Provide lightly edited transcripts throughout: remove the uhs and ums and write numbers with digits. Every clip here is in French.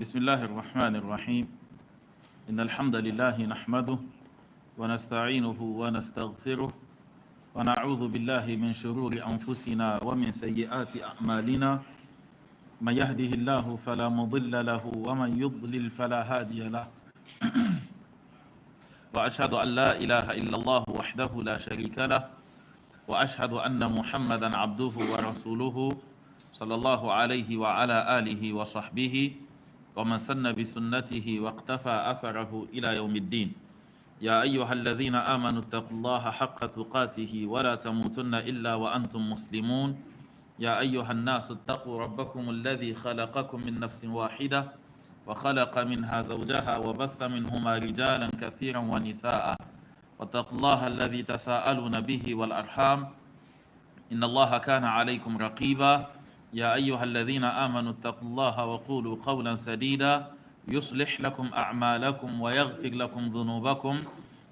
بسم الله الرحمن الرحيم إن الحمد لله نحمده ونستعينه ونستغفره ونعوذ بالله من شرور أنفسنا ومن سيئات أعمالنا من يهده الله فلا مضل له ومن يضلل فلا هادي له وأشهد أن لا إله إلا الله وحده لا شريك له وأشهد أن محمدا عبده ورسوله صلى الله عليه وعلى آله وصحبه ومن سن بسنته واقتفى أثره إلى يوم الدين يا أيها الذين آمنوا اتقوا الله حق تقاته ولا تموتن إلا وأنتم مسلمون يا أيها الناس اتقوا ربكم الذي خلقكم من نفس واحدة وخلق منها زوجها وبث منهما رجالا كثيرا ونساء واتقوا الله الذي تساءلون به والأرحام إن الله كان عليكم رقيبا يا أيها الذين آمنوا اتقوا الله وقولوا قولا سديدا يصلح لكم أعمالكم ويغفر لكم ذنوبكم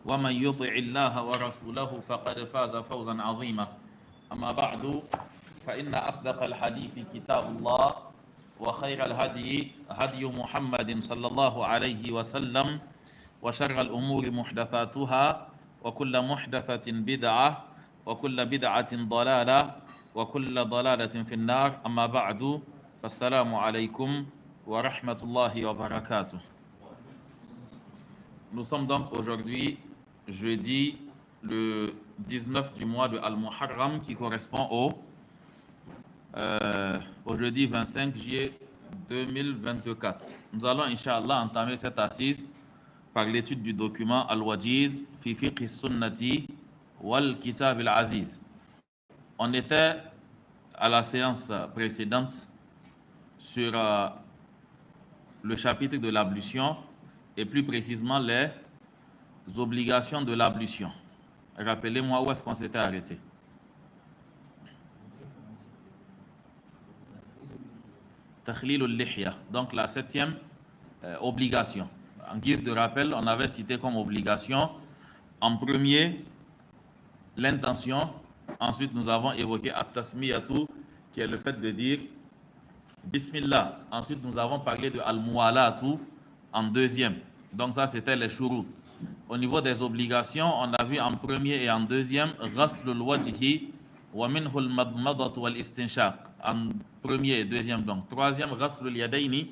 ومن يطع الله ورسوله فقد فاز فوزا عظيما أما بعد فإن أصدق الحديث كتاب الله وخير الهدي هدي محمد صلى الله عليه وسلم وشر الأمور محدثاتها وكل محدثة بدعة وكل بدعة ضلالة وكل ضلالة في النار أما بعد فالسلام عليكم ورحمة الله وبركاته. Nous sommes donc aujourd'hui jeudi le 19 du mois de Al-Muharram qui correspond au jeudi 25 juillet 2024. Nous allons Inch'Allah entamer cette assise par l'étude du document Al-Wajiz fi fiqh sunnati wal kitab al-aziz. On était à la séance précédente sur le chapitre de l'ablution et plus précisément les obligations de l'ablution. Rappelez-moi où est-ce qu'on s'était arrêté. Takhlil al-lihya, donc la 7e obligation. En guise de rappel, on avait cité comme obligation en premier l'intention. Ensuite, nous avons évoqué at-tasmiyatu, qui est le fait de dire Bismillah. Ensuite, nous avons parlé de al-muwalatu en deuxième. Donc ça, c'était les shurut. Au niveau des obligations, on a vu en premier et en deuxième ghaslul wajhi wa minhu al-madmadatu wal-istinshaq. En premier et deuxième, donc. Troisième, ghaslul yadayni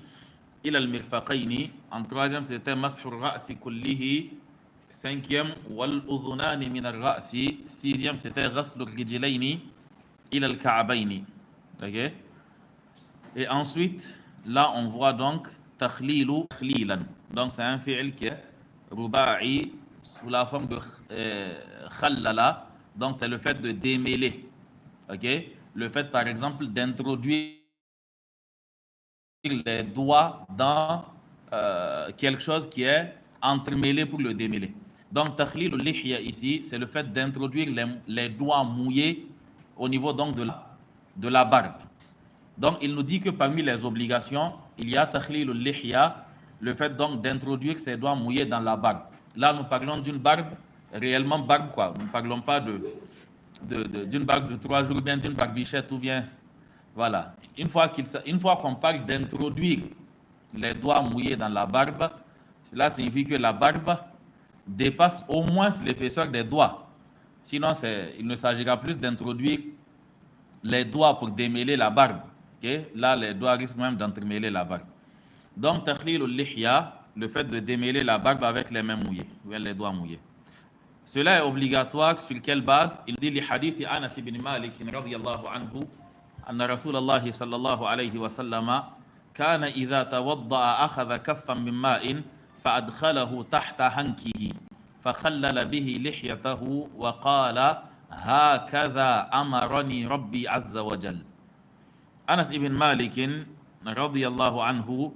ila al-mirfaqayni. En troisième, c'était mashur ra'si kullihi. Cinquième, wal udhunani min al-ra'si. Sixième, c'était ghasl al-rijlayni ila al-ka'bayni. Ok? Et ensuite, là, on voit donc takhlilu khlilan. Donc, c'est un fi'l qui est ruba'i sous la forme de khallala. Donc, c'est le fait de démêler. Ok? Le fait, par exemple, d'introduire les doigts dans quelque chose qui est entremêlé pour le démêler. Donc, takhlil al-lihya ici, c'est le fait d'introduire les doigts mouillés au niveau donc de la barbe. Donc, il nous dit que parmi les obligations, il y a takhlil al-lihya, le fait donc d'introduire ses doigts mouillés dans la barbe. Là, nous parlons d'une barbe, réellement barbe quoi. Nous ne parlons pas d'une barbe de 3 jours, bien d'une barbichette ou bien... Voilà. Une fois qu'on parle d'introduire les doigts mouillés dans la barbe, cela signifie que la barbe dépasse au moins l'épaisseur des doigts. Sinon, il ne s'agira plus d'introduire les doigts pour démêler la barbe. Okay? Là, les doigts risquent même d'entremêler la barbe. Donc, takhlil al-lihya, le fait de démêler la barbe avec les mains mouillées, ou les doigts mouillés. Cela est obligatoire. Sur quelle base? Il dit, li hadith Anas ibn Malik radiyallahu anhu, anna Rasulallah sallallahu alayhi wa sallama, kana idha tawadda'a akhadha kaffan min ma'in, فأدخله تحت هنكه فخلل به لحيته وقال هكذا أمرني ربي عز وجل. Anas ibn Malik رضي الله عنه,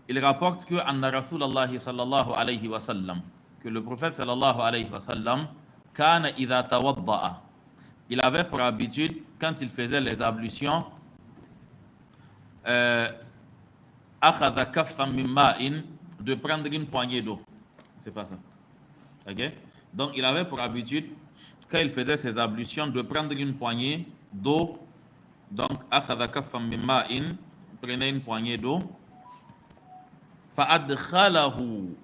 il rapporte que anna Rasulallah sallallahu alayhi wa sallam, que le prophète sallallahu alayhi wa sallam, kana idha tawadda'a, il avait pour habitude quand il faisait les ablutions, akhadha kaffan min ma'in, de prendre une poignée d'eau. C'est pas ça. Ok? Donc, il avait pour habitude, quand il faisait ses ablutions, de prendre une poignée d'eau. Donc, akhadha kaffan min ma'in, prenait une poignée d'eau. فَأَدْخَلَهُ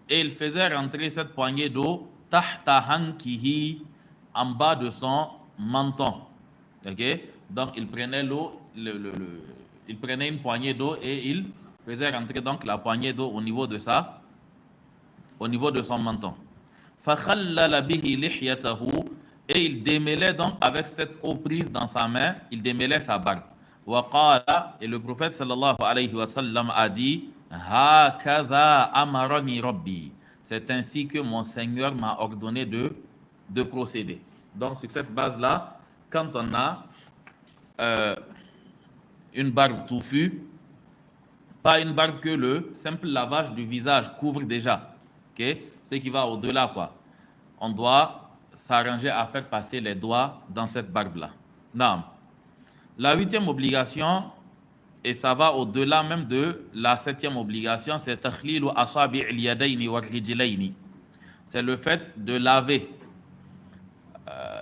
et il faisait rentrer cette poignée d'eau تَحْتَ هَنْكِهِ en bas de son menton. Ok? Donc il prenait l'eau, il prenait une poignée d'eau et il faisait rentrer donc la poignée d'eau au niveau de son menton. فَخَلَّلَ بِهِ لِحْيَتَهُ et il démêlait donc avec cette eau prise dans sa main, il démêlait sa barbe. وَقَالَ et le prophète sallallahu alayhi wa sallam a dit هَكَذَا أَمَرَنِي رَبِّي c'est ainsi que mon Seigneur m'a ordonné de procéder. Donc sur cette base-là, quand on a une barbe touffue, pas une barbe que le simple lavage du visage couvre déjà, okay? Ce qui va au-delà, quoi. On doit s'arranger à faire passer les doigts dans cette barbe-là. Non. La 8e obligation, et ça va au-delà même de la 7e obligation, c'est takhlilu asabi' al-yadayni wa rijlayni. C'est le fait de laver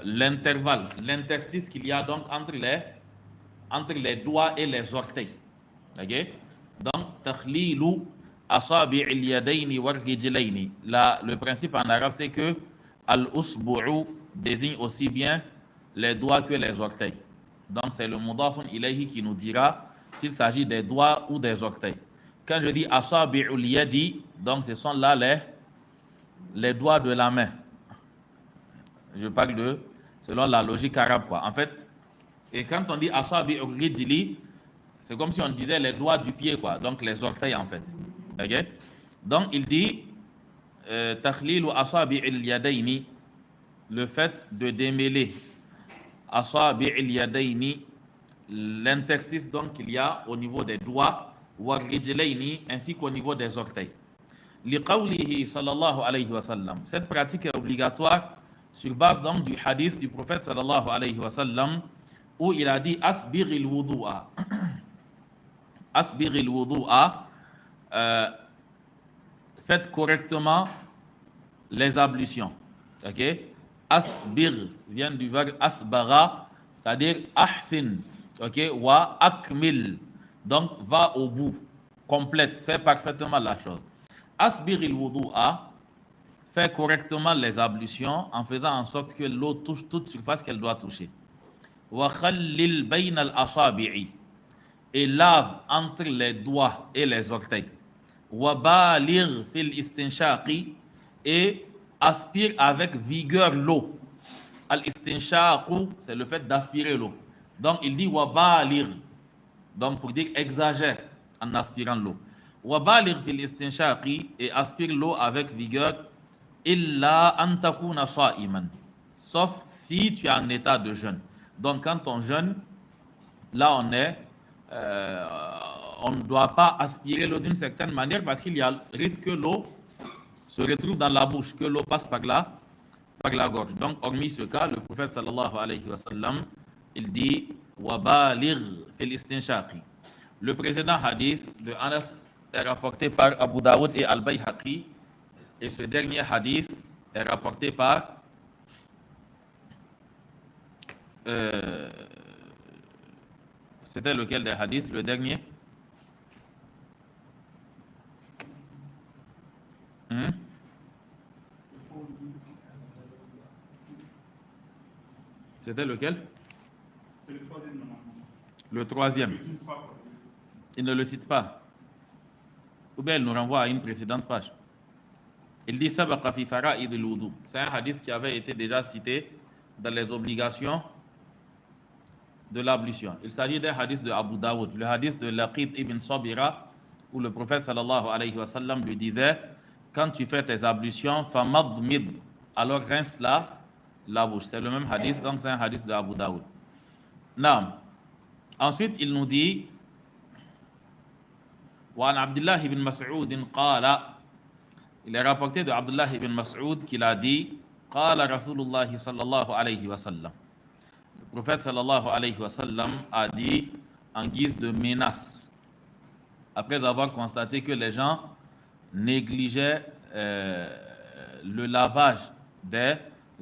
l'intervalle, l'interstice qu'il y a donc entre les doigts et les orteils. Ok? Donc, takhlilu asabi' al-yadayni wa rijlayni. Le principe en arabe, c'est que al-usbu'u désigne aussi bien les doigts que les orteils. Donc, c'est le mudafun ilayhi qui nous dira s'il s'agit des doigts ou des orteils. Quand je dis asabi'ul yadi, donc ce sont là les doigts de la main. Je parle selon la logique arabe, quoi. En fait, et quand on dit asabi'ul rijli, c'est comme si on disait les doigts du pied, quoi. Donc les orteils, en fait. Ok? Donc il dit takhlilu asabi'il yadayni, le fait de démêler asabi'il yadayni, l'interstice donc qu'il y a au niveau des doigts, wa rijlayni, ainsi qu'au niveau des orteils. Liqawlihi sallallahu alayhi wa sallam. Cette pratique est obligatoire sur base donc du hadith du prophète sallallahu alayhi wa sallam où il a dit asbighil wudu'a. Asbighil wudu'a, faites correctement les ablutions. Ok? Asbigh vient du verbe asbagha, c'est-à-dire ahsin. Ok? Wa akmil. Donc, va au bout. Complète. Fais parfaitement la chose. Asbighil wudu'a, fais correctement les ablutions en faisant en sorte que l'eau touche toute surface qu'elle doit toucher. Wa khallil bayna al-asabi'i, et lave entre les doigts et les orteils. Wa baligh fil istinshaqi, et aspire avec vigueur l'eau. Al-istinshaqu, c'est le fait d'aspirer l'eau. Donc il dit wa baligh, donc pour dire exagère en aspirant l'eau. Wa baligh fil istinshaqi, et aspire l'eau avec vigueur. Illa an takuna sa'iman, sauf si tu es en état de jeûne. Donc quand on jeûne, là on ne doit pas aspirer l'eau d'une certaine manière parce qu'il y a le risque que l'eau se retrouve dans la bouche, que l'eau passe par la gorge. Donc hormis ce cas, le prophète sallallahu alayhi wa sallam, il dit wa baligh fil istinshaqi. Le précédent hadith de Anas est rapporté par Abu Daoud et Al-Bayhaqi, et ce dernier hadith est rapporté par c'était lequel des hadiths, le dernier? C'était lequel? C'est le troisième. Le troisième. Il ne le cite pas. Ou bien il nous renvoie à une précédente page. Il dit sabaqa fi fara'id al-wudu. C'est un hadith qui avait été déjà cité dans les obligations de l'ablution. Il s'agit d'un hadith de Abu Daoud, le hadith de Laqit ibn Sabira, où le prophète sallallahu alayhi wa sallam lui disait quand tu fais tes ablutions, famadmid, alors rince la bouche. C'est le même hadith, donc c'est un hadith de Abu Daoud. Naam. Ensuite, il nous dit wa an Abdullah ibn Mas'ud qala, il est rapporté de Abdullah ibn Mas'ud qu'il a dit qala Rasulullah sallallahu alayhi wa sallam. Le prophète sallallahu alayhi wa sallam a dit en guise de menace, après avoir constaté que les gens négligeaient le lavage des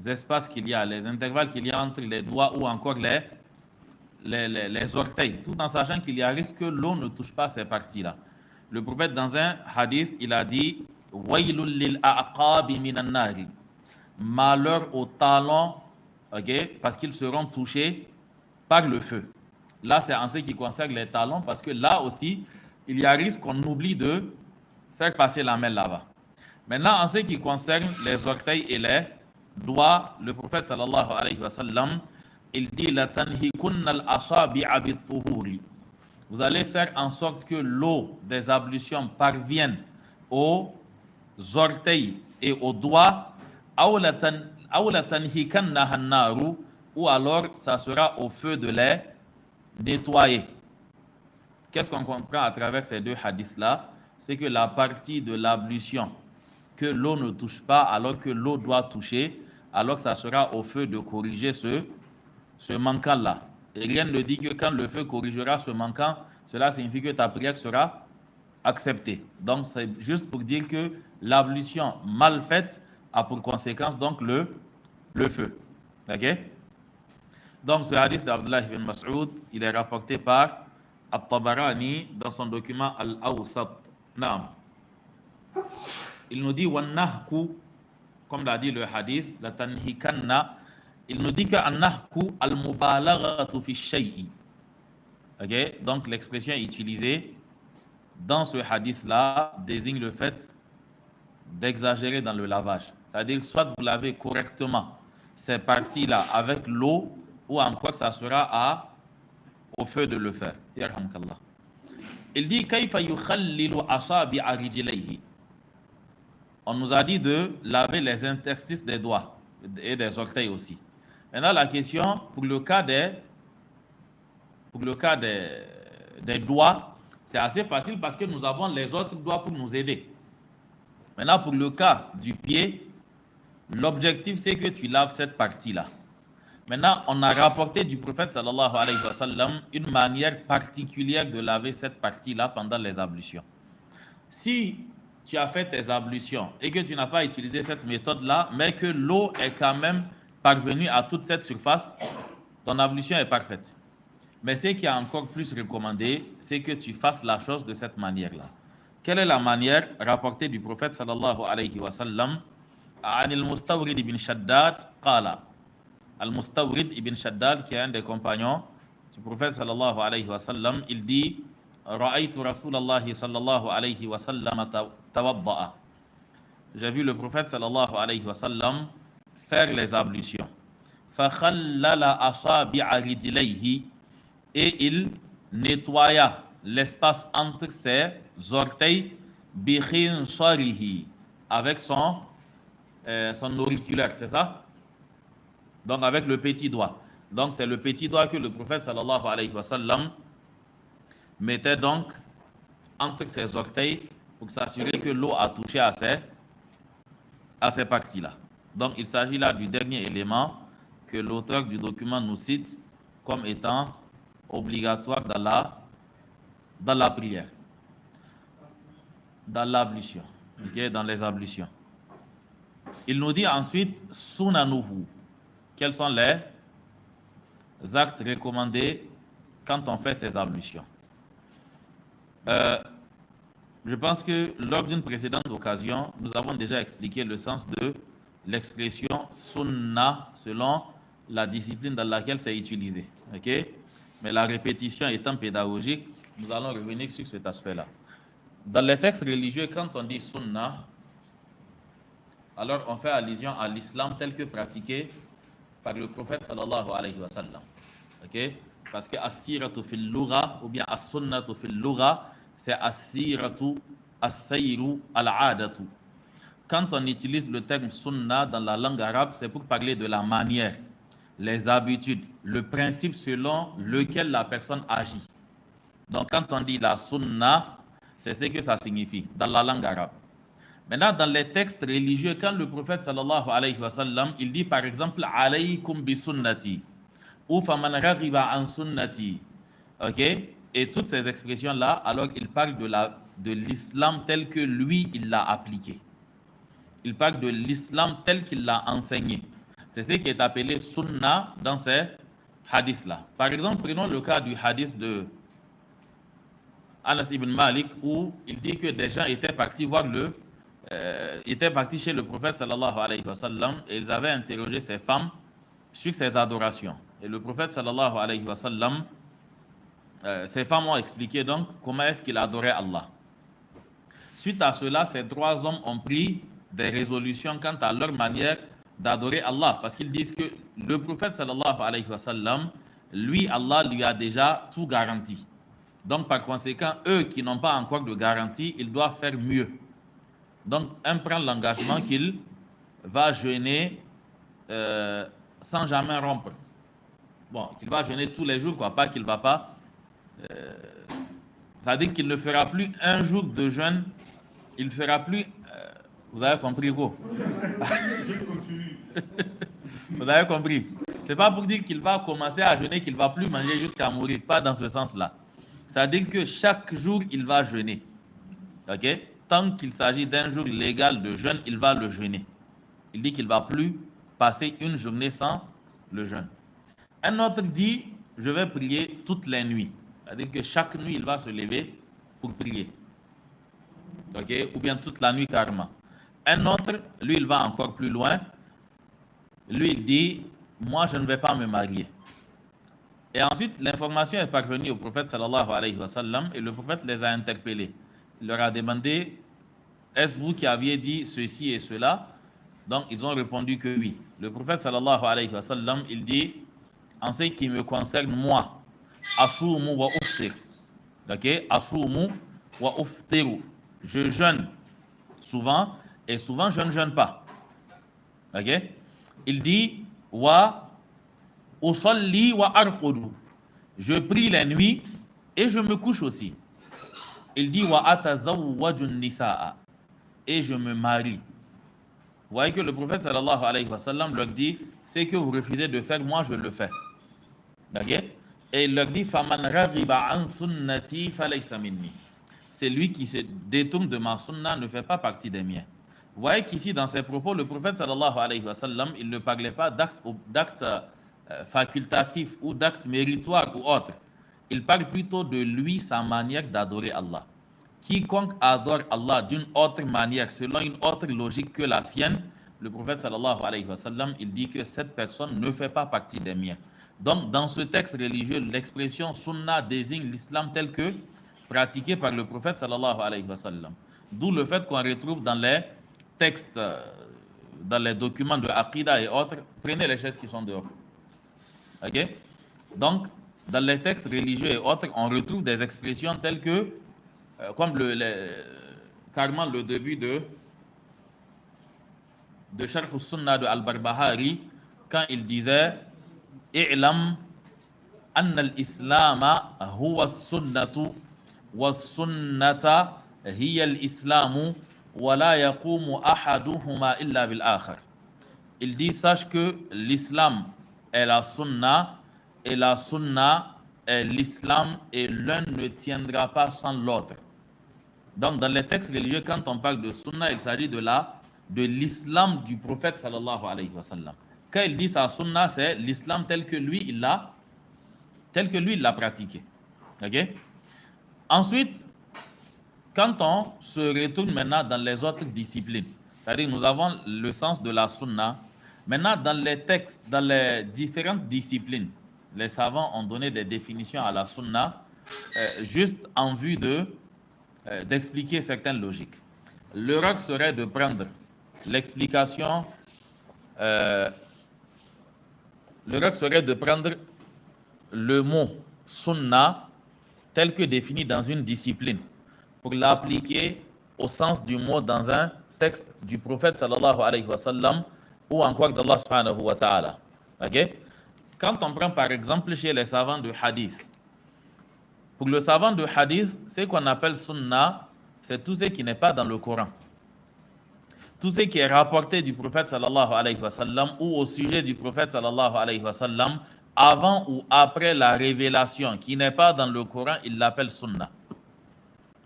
espaces qu'il y a, les intervalles qu'il y a entre les doigts ou encore les orteils, tout en sachant qu'il y a risque que l'eau ne touche pas ces parties-là. Le prophète, dans un hadith, il a dit « Waylul lil a'qabi minan nari » malheur aux talons, okay, parce qu'ils seront touchés par le feu. Là, c'est en ce qui concerne les talons, parce que là aussi, il y a risque qu'on oublie de faire passer la main là-bas. Maintenant, en ce qui concerne les orteils et les doigts, le prophète sallallahu alayhi wa sallam, il dit la tanhikunna al-asabi'a bit-tuhuri. Vous allez faire en sorte que l'eau des ablutions parvienne aux orteils et aux doigts, ou alors ça sera au feu de les nettoyer. Qu'est-ce qu'on comprend à travers ces deux hadiths-là? C'est que la partie de l'ablution que l'eau ne touche pas, alors que l'eau doit toucher, alors ça sera au feu de corriger ce manquant-là. Et rien ne dit que quand le feu corrigera ce manquant, cela signifie que ta prière sera acceptée. Donc c'est juste pour dire que l'ablution mal faite a pour conséquence donc le feu. Ok? Donc ce hadith d'Abdullah ibn Mas'ud, il est rapporté par At-Tabarani dans son document Al-Awsat. Naam. Il nous dit Wannahku, comme l'a dit le hadith, la tanhikanna. Il nous dit que Annahku al-mubalaghatu fi shay'i. Ok? Donc l'expression utilisée dans ce hadith-là désigne le fait d'exagérer dans le lavage. C'est-à-dire, soit vous lavez correctement ces parties-là avec l'eau, ou encore ça sera au feu de le faire. Il dit Kayfa yukhallilu asabi'a rijlayhi. On nous a dit de laver les interstices des doigts et des orteils aussi. Maintenant, la question, pour le cas des doigts, c'est assez facile parce que nous avons les autres doigts pour nous aider. Maintenant, pour le cas du pied, l'objectif, c'est que tu laves cette partie-là. Maintenant, on a rapporté du prophète sallallahu alayhi wa sallam une manière particulière de laver cette partie-là pendant les ablutions. Si tu as fait tes ablutions et que tu n'as pas utilisé cette méthode-là, mais que l'eau est quand même parvenue à toute cette surface, ton ablution est parfaite. Mais ce qui est encore plus recommandé, c'est que tu fasses la chose de cette manière-là. Quelle est la manière rapportée du prophète sallallahu alayhi wa sallam? عن المستورد ibn Shaddad قال. Al-Mustawrid ibn Shaddad, qui est un des compagnons du prophète sallallahu alayhi wa sallam, il dit Ra'aytu Rasulallah sallallahu alayhi wa sallam tawadda'a. J'ai vu le prophète sallallahu alayhi wa sallam faire les ablutions. Fakhallala asabi'a rijlayhi, et il nettoya l'espace entre ses orteils bi khinsarihi, avec son auriculaire, c'est ça? Donc avec le petit doigt. Donc c'est le petit doigt que le prophète sallallahu alayhi wa sallam mettait donc entre ses orteils pour s'assurer que l'eau a touché à ces parties-là. Donc il s'agit là du dernier élément que l'auteur du document nous cite comme étant obligatoire dans la prière, dans l'ablution, okay, dans les ablutions. Il nous dit ensuite sunanuhu. Quels sont les actes recommandés quand on fait ces ablutions? Je pense que lors d'une précédente occasion, nous avons déjà expliqué le sens de l'expression sunna selon la discipline dans laquelle c'est utilisé. Okay? Mais la répétition étant pédagogique, nous allons revenir sur cet aspect-là. Dans les textes religieux, quand on dit sunna, alors on fait allusion à l'islam tel que pratiqué par le prophète sallallahu alayhi wa sallam. Ok? Parce que as-siratu fil lugha ou bien as-sunnatu fil lugha, c'est as-siratu as-sayru al-adatu. Quand on utilise le terme sunna dans la langue arabe, c'est pour parler de la manière, les habitudes, le principe selon lequel la personne agit. Donc quand on dit la sunna, c'est ce que ça signifie dans la langue arabe. Maintenant, dans les textes religieux, quand le prophète sallallahu alayhi wa sallam, il dit par exemple alaykum bi sunnati ou faman raghiba an sunnati, ok, et toutes ces expressions là, alors il parle de l'islam tel que lui il l'a appliqué. Il parle de l'islam tel qu'il l'a enseigné. C'est ce qui est appelé sunna dans ces hadiths là. Par exemple, prenons le cas du hadith de Anas ibn Malik, où il dit que des gens étaient partis chez le prophète sallallahu alayhi wa sallam et ils avaient interrogé ses femmes sur ses adorations. Et le prophète sallallahu alayhi wa sallam, ces femmes ont expliqué donc comment est-ce qu'il adorait Allah. Suite à cela, ces trois hommes ont pris des résolutions quant à leur manière d'adorer Allah, parce qu'ils disent que le prophète sallallahu alayhi wa sallam, lui, Allah lui a déjà tout garanti. Donc, par conséquent, eux qui n'ont pas encore de garantie, ils doivent faire mieux. Donc, un prend l'engagement qu'il va jeûner sans jamais rompre. Bon, qu'il va jeûner tous les jours, quoi, pas qu'il ne va pas. C'est-à-dire qu'il ne fera plus un jour de jeûne, il ne fera plus. Vous avez compris quoi? Je continue. Vous avez compris? Ce n'est pas pour dire qu'il va commencer à jeûner, qu'il ne va plus manger jusqu'à mourir, pas dans ce sens-là. C'est-à-dire que chaque jour, il va jeûner. Ok? Tant qu'il s'agit d'un jour légal de jeûne, il va le jeûner. Il dit qu'il ne va plus passer une journée sans le jeûne. Un autre dit, je vais prier toutes les nuits. C'est-à-dire que chaque nuit, il va se lever pour prier. Ok? Ou bien toute la nuit carrément. Un autre, lui, il va encore plus loin. Lui, il dit, moi, je ne vais pas me marier. Et ensuite, l'information est parvenue au prophète sallallahu alayhi wa sallam et le prophète les a interpellés. Il leur a demandé, est-ce vous qui aviez dit ceci et cela? Donc, ils ont répondu que oui. Le prophète sallallahu alayhi wa sallam, il dit, en ce qui me concerne, moi, asumu wa uftir. Ok? Asumu wa uftiru. Je jeûne souvent et souvent je ne jeûne pas. Ok? Il dit, wa usalli wa arqudu. Je prie la nuit et je me couche aussi. Il dit wa atazawwaju nisaa. Et je me marie. Vous voyez que le prophète sallallahu alayhi wa sallam leur dit, c'est que vous refusez de faire, moi je le fais. Okay? Et il leur dit, faman raghiba an sunnati falaysa minni. C'est lui qui se détourne de ma sunna, ne fait pas partie des miens. Vous voyez qu'ici, dans ses propos, le prophète sallallahu alayhi wa sallam, il ne parlait pas d'actes facultatifs ou d'actes méritoires ou autres. Il parle plutôt de lui, sa manière d'adorer Allah. Quiconque adore Allah d'une autre manière, selon une autre logique que la sienne, le prophète sallallahu alayhi wa sallam, il dit que cette personne ne fait pas partie des miens. Donc, dans ce texte religieux, l'expression sunna désigne l'islam tel que pratiqué par le prophète sallallahu alayhi wa sallam. D'où le fait qu'on retrouve dans les textes, dans les documents de Aqidah et autres, prenez les chaises qui sont dehors. Ok? Donc, dans les textes religieux et autres, on retrouve des expressions telles que, comme carrément le début de Sharh al-Sunnah de Al-Barbahari, quand il disait « I'lam anna al-Islama huwa as-sunnatu wa as-sunnata hiya al-Islamu wa la yaqumu ahaduhuma illa bil-akhar » Il dit « Sache que l'islam est la sunna et la sunna est l'islam et l'un ne tiendra pas sans l'autre. » Donc, dans les textes religieux, quand on parle de sunna, il s'agit de l'islam du prophète sallallahu alayhi wa sallam. Quand il dit sa sunna, c'est l'islam tel que lui, il l'a pratiqué. Okay? Ensuite, quand on se retourne maintenant dans les autres disciplines, c'est-à-dire nous avons le sens de la sunna, maintenant dans les textes, dans les différentes disciplines, les savants ont donné des définitions à la sunna, juste en vue d'expliquer certaines logiques. Le rôle serait de prendre l'explication, le mot sunna tel que défini dans une discipline pour l'appliquer au sens du mot dans un texte du prophète sallallahu alayhi wa sallam ou encore d'Allah subhanahu wa ta'ala. Okay? Quand on prend par exemple chez les savants de hadith, pour le savant de hadith, ce qu'on appelle sunna, c'est tout ce qui n'est pas dans le Coran. Tout ce qui est rapporté du prophète sallallahu alayhi wa sallam ou au sujet du prophète sallallahu alayhi wa sallam avant ou après la révélation qui n'est pas dans le Coran, il l'appelle sunna.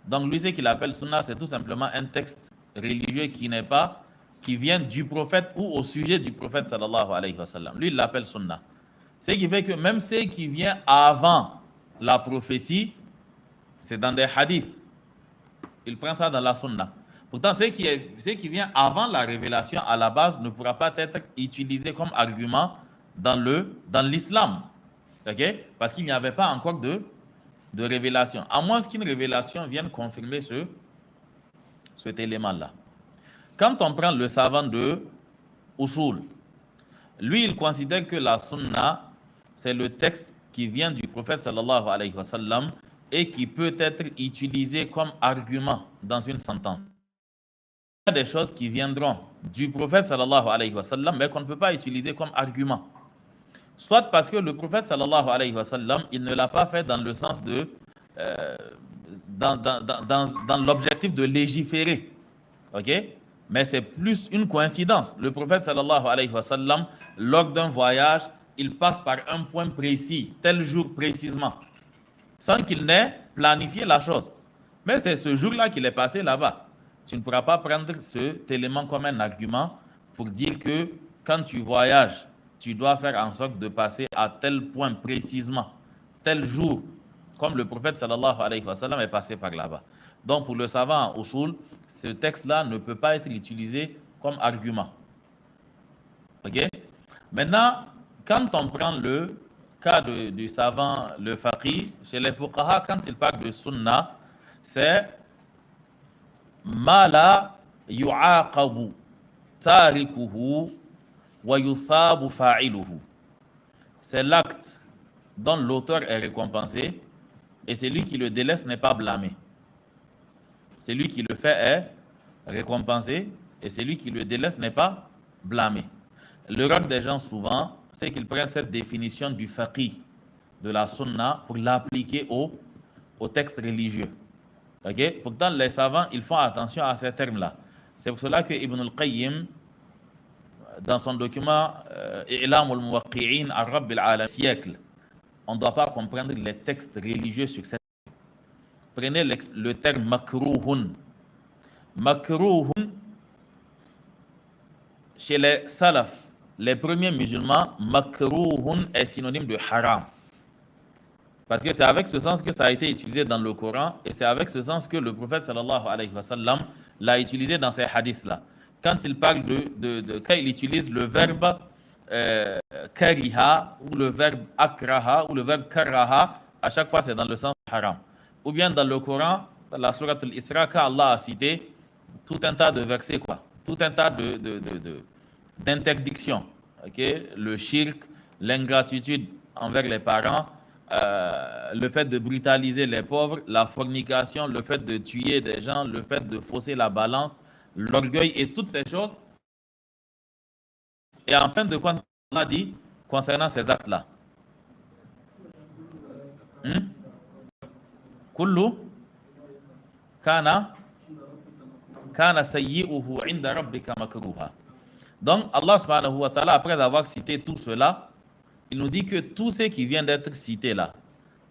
Donc lui, ce qu'il appelle sunna, c'est tout simplement un texte religieux qui vient du prophète ou au sujet du prophète sallallahu alayhi wa sallam. Lui, il l'appelle sunna. Ce qui fait que même ce qui vient avant la prophétie, c'est dans des hadiths. Il prend ça dans la sunna. Pourtant, ce qui vient avant la révélation, à la base, ne pourra pas être utilisé comme argument dans l'islam. Okay? Parce qu'il n'y avait pas encore de révélation. À moins qu'une révélation vienne confirmer cet élément-là. Quand on prend le savant de Usul, lui, il considère que la sunna, c'est le texte qui vient du prophète sallallahu alayhi wa sallam et qui peut être utilisé comme argument dans une sentence. Il y a des choses qui viendront du prophète sallallahu alayhi wa sallam, mais qu'on ne peut pas utiliser comme argument. Soit parce que le prophète sallallahu alayhi wa sallam, il ne l'a pas fait dans le sens de dans l'objectif de légiférer. OK? Mais c'est plus une coïncidence. Le prophète sallallahu alayhi wa sallam, lors d'un voyage, il passe par un point précis, tel jour précisément, sans qu'il n'ait planifié la chose. Mais c'est ce jour-là qu'il est passé là-bas. Tu ne pourras pas prendre cet élément comme un argument pour dire que quand tu voyages, tu dois faire en sorte de passer à tel point précisément, tel jour, comme le prophète sallallahu alayhi wa sallam est passé par là-bas. Donc pour le savant en usul, ce texte-là ne peut pas être utilisé comme argument. Ok? Maintenant, quand on prend le cas du savant, le faqih, chez les fuqaha, quand il parle de sunna, c'est ma la yu'aqabu tarikuhu wa yuthabu fa'iluhu. C'est l'acte dont l'auteur est récompensé et celui qui le délaisse n'est pas blâmé. Celui qui le fait est récompensé et celui qui le délaisse n'est pas blâmé. L'erreur des gens souvent, c'est qu'ils prennent cette définition du faqih, de la sunna, pour l'appliquer au texte religieux. Okay? Pourtant, les savants, ils font attention à ces termes-là. C'est pour cela que Ibn al-Qayyim, dans son document I'lam al-Muwaqqi'in ar-Rabb al-Alam siècle, on ne doit pas comprendre les textes religieux sur cette. Prenez le terme makruhun. Makruhun, chez les salaf, les premiers musulmans, makruhun est synonyme de haram. Parce que c'est avec ce sens que ça a été utilisé dans le Coran et c'est avec ce sens que le prophète sallallahu alayhi wa sallam l'a utilisé dans ces hadiths-là. Quand il parle quand il utilise le verbe kariha ou le verbe akraha ou le verbe karaha, à chaque fois c'est dans le sens haram. Ou bien dans le Coran, dans la sourate al-Isra, quand Allah a cité tout un tas de versets, tout un tas d'interdictions. Okay? Le shirk, l'ingratitude envers les parents, le fait de brutaliser les pauvres, la fornication, le fait de tuer des gens, le fait de fausser la balance, l'orgueil et toutes ces choses. Et en fin de compte, on a dit concernant ces actes-là. Kullu kana sayyi'uhu 'inda rabbika makruha. Donc Allah subhanahu wa ta'ala, après avoir cité tout cela, il nous dit que tout ce qui vient d'être cité là,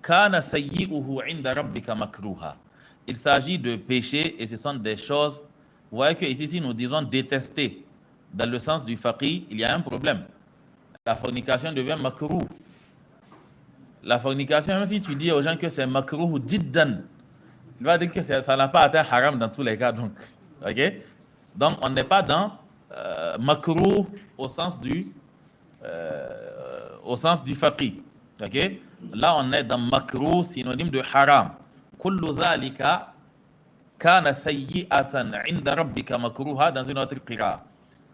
kana sayyi'uhu 'inda rabbika makruha. Il s'agit de péchés et ce sont des choses. Vous voyez que ici, si nous disons détester, dans le sens du faqih, il y a un problème. La fornication devient makruh. La fornication, même si tu dis aux gens que c'est makruh jiddan, il va dire que ça n'a pas atteint haram dans tous les cas. Donc, okay? Donc on n'est pas dans makruh au sens du faqih. Okay? Là, on est dans makruh, synonyme de haram. Kullu dhalika kana sayyi'atan 'inda rabbika makruha, dans une autre qira.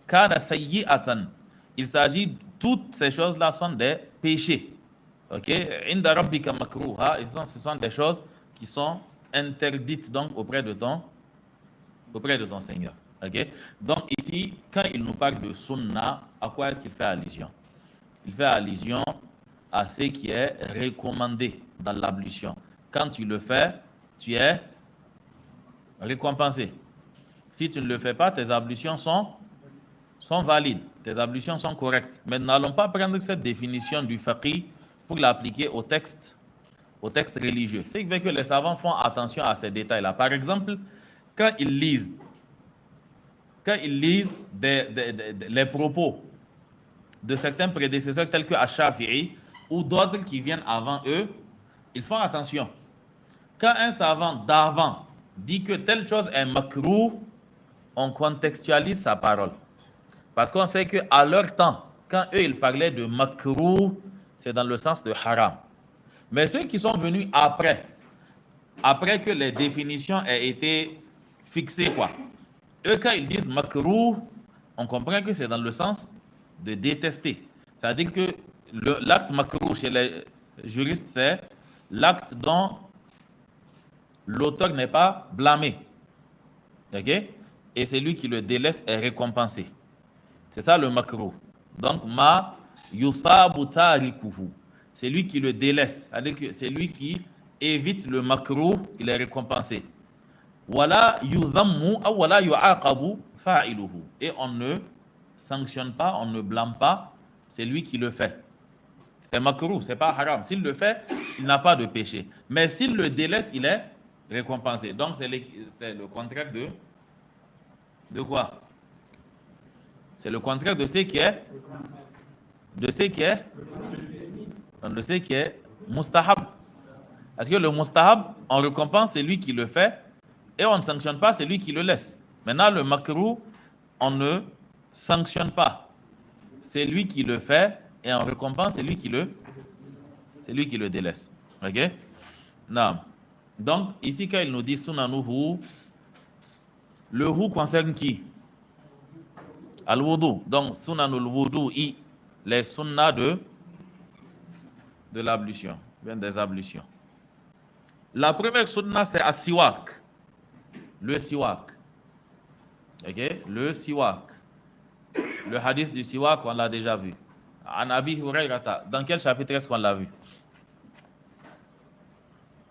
Kana sayyi'atan. Il s'agit, toutes ces choses-là sont des péchés. Ok, inda rabbika makruha, ce sont des choses qui sont interdites donc auprès de ton Seigneur. Ok, donc ici, quand il nous parle de sunna, à quoi est-ce qu'il fait allusion? Il fait allusion à ce qui est recommandé dans l'ablution. Quand tu le fais, tu es récompensé. Si tu ne le fais pas, tes ablutions sont valides, tes ablutions sont correctes. Mais n'allons pas prendre cette définition du faqih pour l'appliquer au texte religieux. C'est qui fait que les savants font attention à ces détails-là. Par exemple, quand ils lisent les propos de certains prédécesseurs tels que Ash-Shafi'i ou d'autres qui viennent avant eux, ils font attention. Quand un savant d'avant dit que telle chose est makruh, on contextualise sa parole. Parce qu'on sait qu'à leur temps, quand eux, ils parlaient de makruh, c'est dans le sens de haram. Mais ceux qui sont venus après que les définitions aient été fixées, quoi, eux, quand ils disent makruh, on comprend que c'est dans le sens de détester. C'est-à-dire que l'acte makruh chez les juristes, c'est l'acte dont l'auteur n'est pas blâmé. OK? Et celui qui le délaisse est récompensé. C'est ça le makruh. Donc, ma yuthabu tarikuhu. C'est lui qui le délaisse. C'est-à-dire que c'est lui qui évite le makruh, il est récompensé. Wala yudhammu aw wala yu'aqabu fa'iluhu. Et on ne sanctionne pas, on ne blâme pas, c'est lui qui le fait. C'est makruh, c'est pas haram. S'il le fait, il n'a pas de péché. Mais s'il le délaisse, il est récompensé. Donc c'est le contraire de quoi? C'est le contraire de ce qui est mustahab. Parce que le mustahab, on récompense celui qui le fait et on ne sanctionne pas celui qui le laisse. Maintenant, le makruh, on ne sanctionne pas. C'est lui qui le fait et on récompense celui qui le délaisse. Ok? Non. Donc, ici, quand il nous dit sunanuhu, le hu concerne qui? Al-wudu. Donc, sunanul wudu'i, les sunnas de l'ablution, bien des ablutions. La première sunna, c'est as-siwak. Le siwak. Ok? Le siwak. Le hadith du siwak, on l'a déjà vu. An Abi Hurayrata. Dans quel chapitre est-ce qu'on l'a vu?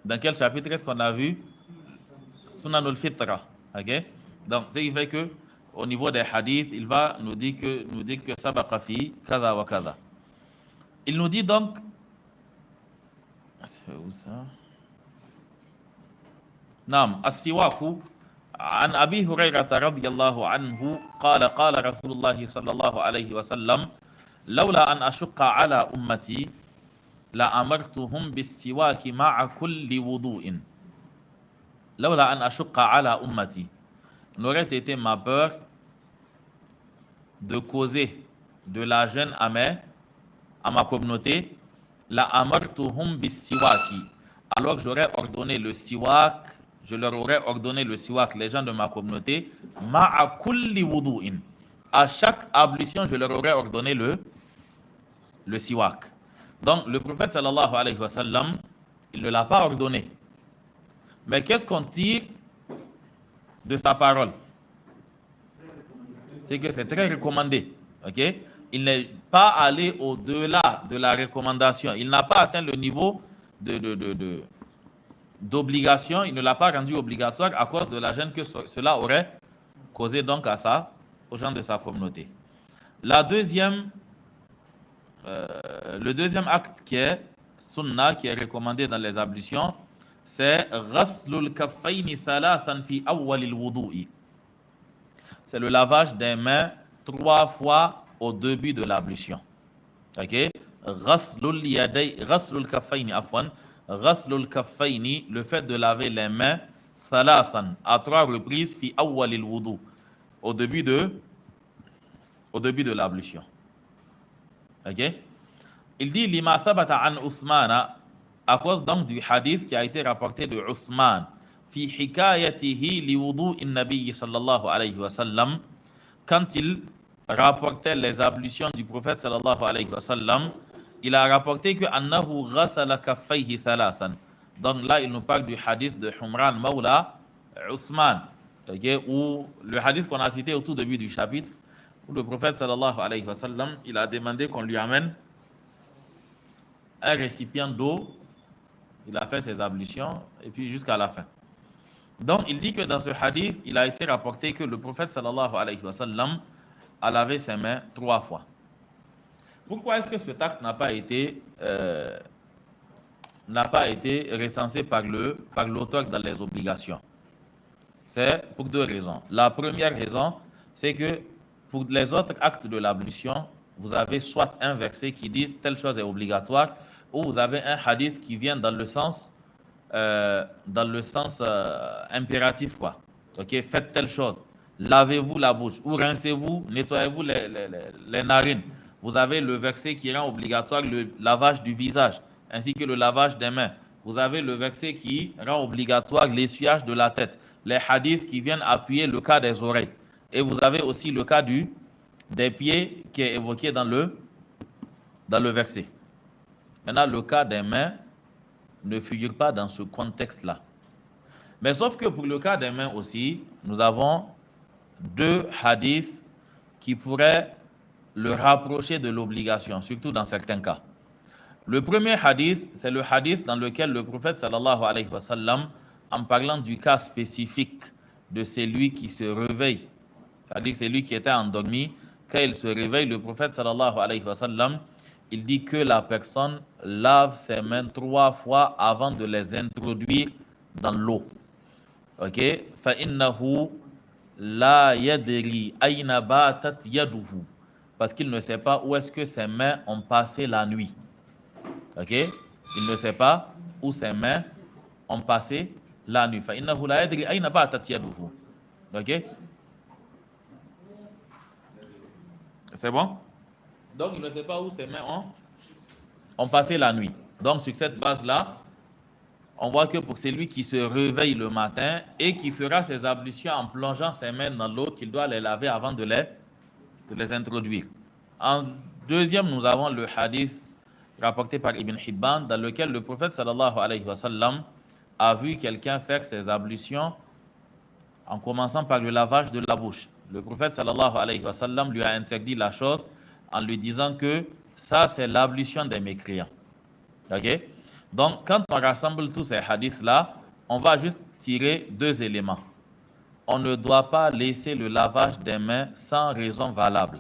Dans quel chapitre est-ce qu'on a vu? Sunanul Fitra. Ok? Donc, ce qui fait que au niveau des hadiths, il va nous dire que sabaqa fi kaza wa kaza. Il nous dit donc, c'est où ça? Naam, as-siwaku an Abi Hurayrata radiyallahu anhu qala qala Rasulullah sallallahu alayhi wa sallam lawla an ashqa ala ummati la amartuhum bis-siwaki ma'a kulli wudu'in. Lawla an ashqa ala ummati. N'aurait été ma peur de causer de la gêne à ma communauté, la amartuhum bis-siwaki. Alors que j'aurais ordonné le siwak, je leur aurais ordonné le siwak, les gens de ma communauté, ma'a kulli wudu'in. À chaque ablution, je leur aurais ordonné le siwak. Donc, le prophète sallallahu alayhi wa sallam, il ne l'a pas ordonné. Mais qu'est-ce qu'on tire de sa parole? C'est que c'est très recommandé. Ok? Il n'est pas allé au-delà de la recommandation. Il n'a pas atteint le niveau d'obligation. Il ne l'a pas rendu obligatoire à cause de la gêne que cela aurait causé donc aux gens de sa communauté. Le deuxième acte qui est sunna, qui est recommandé dans les ablutions, c'est ghaslul kaffayni thalathan fi awwalil wudu'i. C'est le lavage des mains 3 fois au début de l'ablution. Ok? Ghaslul kaffayni afwan. Ghaslul kaffayni, le fait de laver les mains thalathan, à 3 reprises fi awwalil wudu, au début de l'ablution. Ok? Il dit lima thabata an Uthmana, à cause donc du hadith qui a été rapporté de Uthman, fi hikayatihi li wudu'in nabiy sallallahu alayhi wa sallam, quand il rapportait les ablutions du prophète sallallahu alayhi wa sallam, il a rapporté que annahu ghasala kaffayhi thalathan. Donc là, il nous parle du hadith de Humran Mawla Uthman, okay, où le hadith qu'on a cité au tout début du chapitre, où le prophète sallallahu alayhi wa sallam, il a demandé qu'on lui amène un récipient d'eau. Il a fait ses ablutions et puis jusqu'à la fin. Donc il dit que dans ce hadith, il a été rapporté que le prophète sallallahu alayhi wa sallam a lavé ses mains 3 fois. Pourquoi est-ce que cet acte n'a pas été recensé par l'auteur dans les obligations? C'est pour 2 raisons. La première raison, c'est que pour les autres actes de l'ablution, vous avez soit un verset qui dit telle chose est obligatoire, ou vous avez un hadith qui vient dans le sens dans le sens impératif, quoi. Ok, faites telle chose. Lavez-vous la bouche ou rincez-vous, nettoyez-vous les narines. Vous avez le verset qui rend obligatoire le lavage du visage ainsi que le lavage des mains. Vous avez le verset qui rend obligatoire l'essuyage de la tête. Les hadiths qui viennent appuyer le cas des oreilles. Et vous avez aussi le cas des pieds qui est évoqué dans le verset. Maintenant, le cas des mains ne figure pas dans ce contexte-là. Mais sauf que pour le cas des mains aussi, nous avons deux hadiths qui pourraient le rapprocher de l'obligation, surtout dans certains cas. Le premier hadith, c'est le hadith dans lequel le prophète sallallahu alayhi wa sallam, en parlant du cas spécifique de celui qui se réveille, c'est-à-dire celui qui était endormi, quand il se réveille, le prophète sallallahu alayhi wa sallam, il dit que la personne lave ses mains 3 fois avant de les introduire dans l'eau. Ok? فَإِنَّهُ لَا يَدْرِي أَيْنَ بَاتَتْ يَدُهُ. Parce qu'il ne sait pas où est-ce que ses mains ont passé la nuit. Ok? Il ne sait pas où ses mains ont passé la nuit. فَإِنَّهُ لَا يَدْرِي أَيْنَ بَاتَتْ يَدُهُ. Ok? C'est bon? Donc, il ne sait pas où ses mains ont passé la nuit. Donc, sur cette base-là, on voit que pour celui qui se réveille le matin et qui fera ses ablutions en plongeant ses mains dans l'eau, qu'il doit les laver avant de les introduire. En deuxième, nous avons le hadith rapporté par Ibn Hibban, dans lequel le prophète sallallahu alayhi wa sallam a vu quelqu'un faire ses ablutions en commençant par le lavage de la bouche. Le prophète sallallahu alayhi wa sallam lui a interdit la chose en lui disant que ça, c'est l'ablution des mécréants. Ok? Donc, quand on rassemble tous ces hadiths-là, on va juste tirer 2 éléments. On ne doit pas laisser le lavage des mains sans raison valable.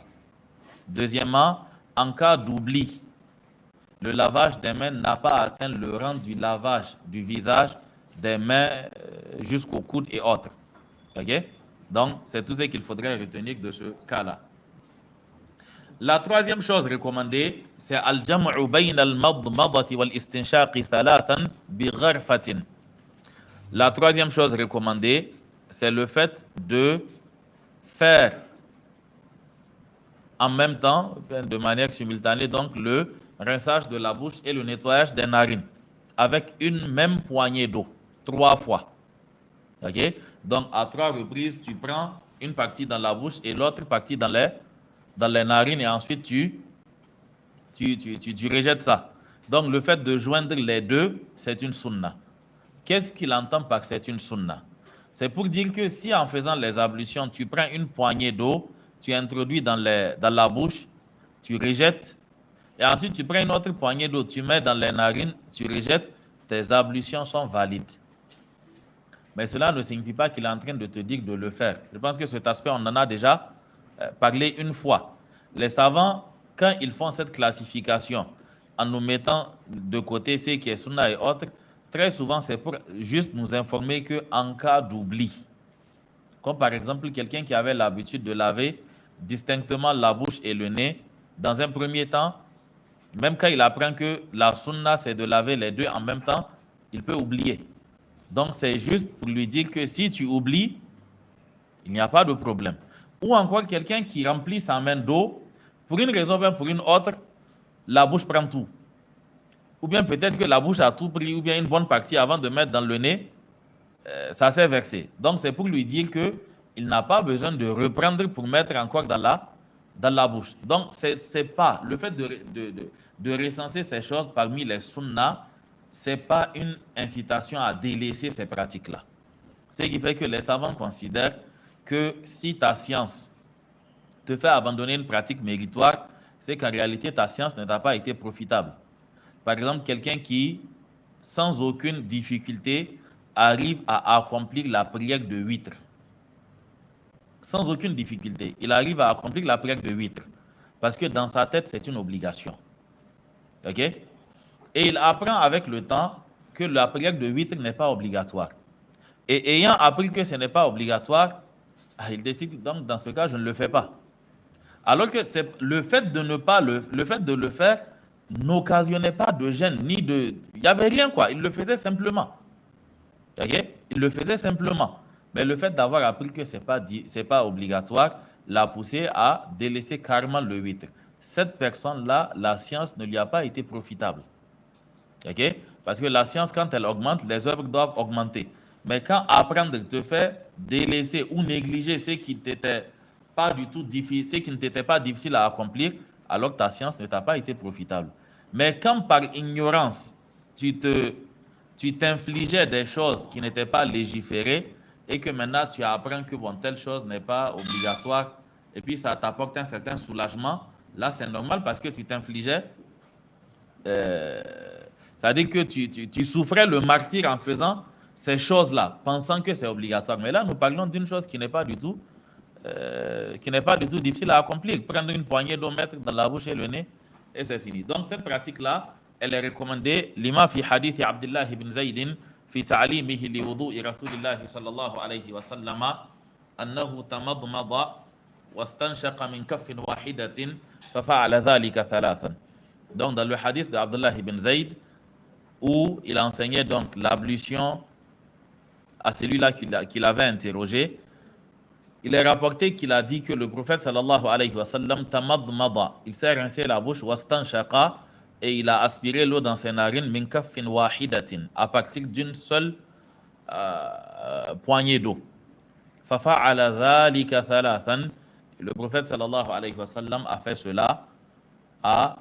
Deuxièmement, en cas d'oubli, le lavage des mains n'a pas atteint le rang du lavage du visage, des mains jusqu'au coude et autres. Ok? Donc, c'est tout ce qu'il faudrait retenir de ce cas-là. La troisième chose recommandée, c'est al-jam'u bayna al-madmadati wal-istinshaqi thalathan bi gharfatin. La troisième chose recommandée, c'est le fait de faire en même temps, de manière simultanée, donc le rinçage de la bouche et le nettoyage des narines avec une même poignée d'eau, 3 fois. Ok? Donc, à 3 reprises, tu prends une partie dans la bouche et l'autre partie dans les narines et ensuite tu rejettes ça. Donc, le fait de joindre les deux, c'est une sunna. Qu'est-ce qu'il entend par c'est une sunna? C'est pour dire que si en faisant les ablutions, tu prends une poignée d'eau, tu introduis dans la bouche, tu rejettes, et ensuite tu prends une autre poignée d'eau, tu mets dans les narines, tu rejettes, tes ablutions sont valides. Mais cela ne signifie pas qu'il est en train de te dire de le faire. Je pense que cet aspect, on en a déjà parlé une fois. Les savants, quand ils font cette classification, en nous mettant de côté ce qui est sunna et autres, très souvent, c'est pour juste nous informer qu'en cas d'oubli, comme par exemple quelqu'un qui avait l'habitude de laver distinctement la bouche et le nez, dans un premier temps, même quand il apprend que la sunna, c'est de laver les deux en même temps, il peut oublier. Donc, c'est juste pour lui dire que si tu oublies, il n'y a pas de problème. Ou encore quelqu'un qui remplit sa main d'eau, pour une raison ou pour une autre, la bouche prend tout. Ou bien peut-être que la bouche a tout pris, ou bien une bonne partie avant de mettre dans le nez, ça s'est versé. Donc, c'est pour lui dire qu'il n'a pas besoin de reprendre pour mettre encore dans la bouche. Donc, c'est pas le fait de recenser ces choses parmi les sunnas, ce n'est pas une incitation à délaisser ces pratiques-là. Ce qui fait que les savants considèrent que si ta science te fait abandonner une pratique méritoire, c'est qu'en réalité, ta science ne t'a pas été profitable. Par exemple, quelqu'un qui, sans aucune difficulté, arrive à accomplir la prière de huître. Sans aucune difficulté, il arrive à accomplir la prière de huître. Parce que dans sa tête, c'est une obligation. Ok? Et il apprend avec le temps que la prière de huître n'est pas obligatoire. Et ayant appris que ce n'est pas obligatoire, il décide donc dans ce cas, je ne le fais pas. Alors que le fait de le faire n'occasionnait pas de gêne, il n'y avait rien quoi, il le faisait simplement. Okay? Il le faisait simplement. Mais le fait d'avoir appris que ce n'est pas obligatoire l'a poussé à délaisser carrément le witr. Cette personne-là, la science ne lui a pas été profitable. Okay? Parce que la science, quand elle augmente, les œuvres doivent augmenter. Mais quand apprendre te fait délaisser ou négliger ce qui n'était pas du tout difficile, ce qui ne t'était pas difficile à accomplir, alors que ta science ne t'a pas été profitable. Mais quand par ignorance, tu t'infligeais des choses qui n'étaient pas légiférées et que maintenant tu apprends que bon, telle chose n'est pas obligatoire et puis ça t'apporte un certain soulagement, là c'est normal parce que tu t'infligeais, c'est-à-dire que tu souffrais le martyre en faisant ces choses-là, pensant que c'est obligatoire. Mais là, nous parlons d'une chose qui n'est pas du tout difficile à accomplir. Prendre une poignée d'eau, mettre dans la bouche et le nez, et c'est fini. Donc cette pratique-là, elle est recommandée. Lima fi hadith Abdullah ibn Zaydin fi ta'limihi li wudu'i Rasulillah sallallahu alayhi wa sallam annahu tamadmada wastanshaqa min kaffin wahidatin fa fa'ala dhalika thalathan. Donc dans le hadith d'Abdullah ibn Zayd où il enseignait donc l'ablution à celui-là qu'il avait interrogé, il est rapporté qu'il a dit que le prophète sallallahu alayhi wa sallam tamadmada, il s'est rincé la bouche, wastanshaqa, et il a aspiré l'eau dans ses narines min kaffin wahidatin, à partir d'une seule poignée d'eau. Fa fa'ala dhalika thalathan, le prophète sallallahu alayhi wa sallam a fait cela à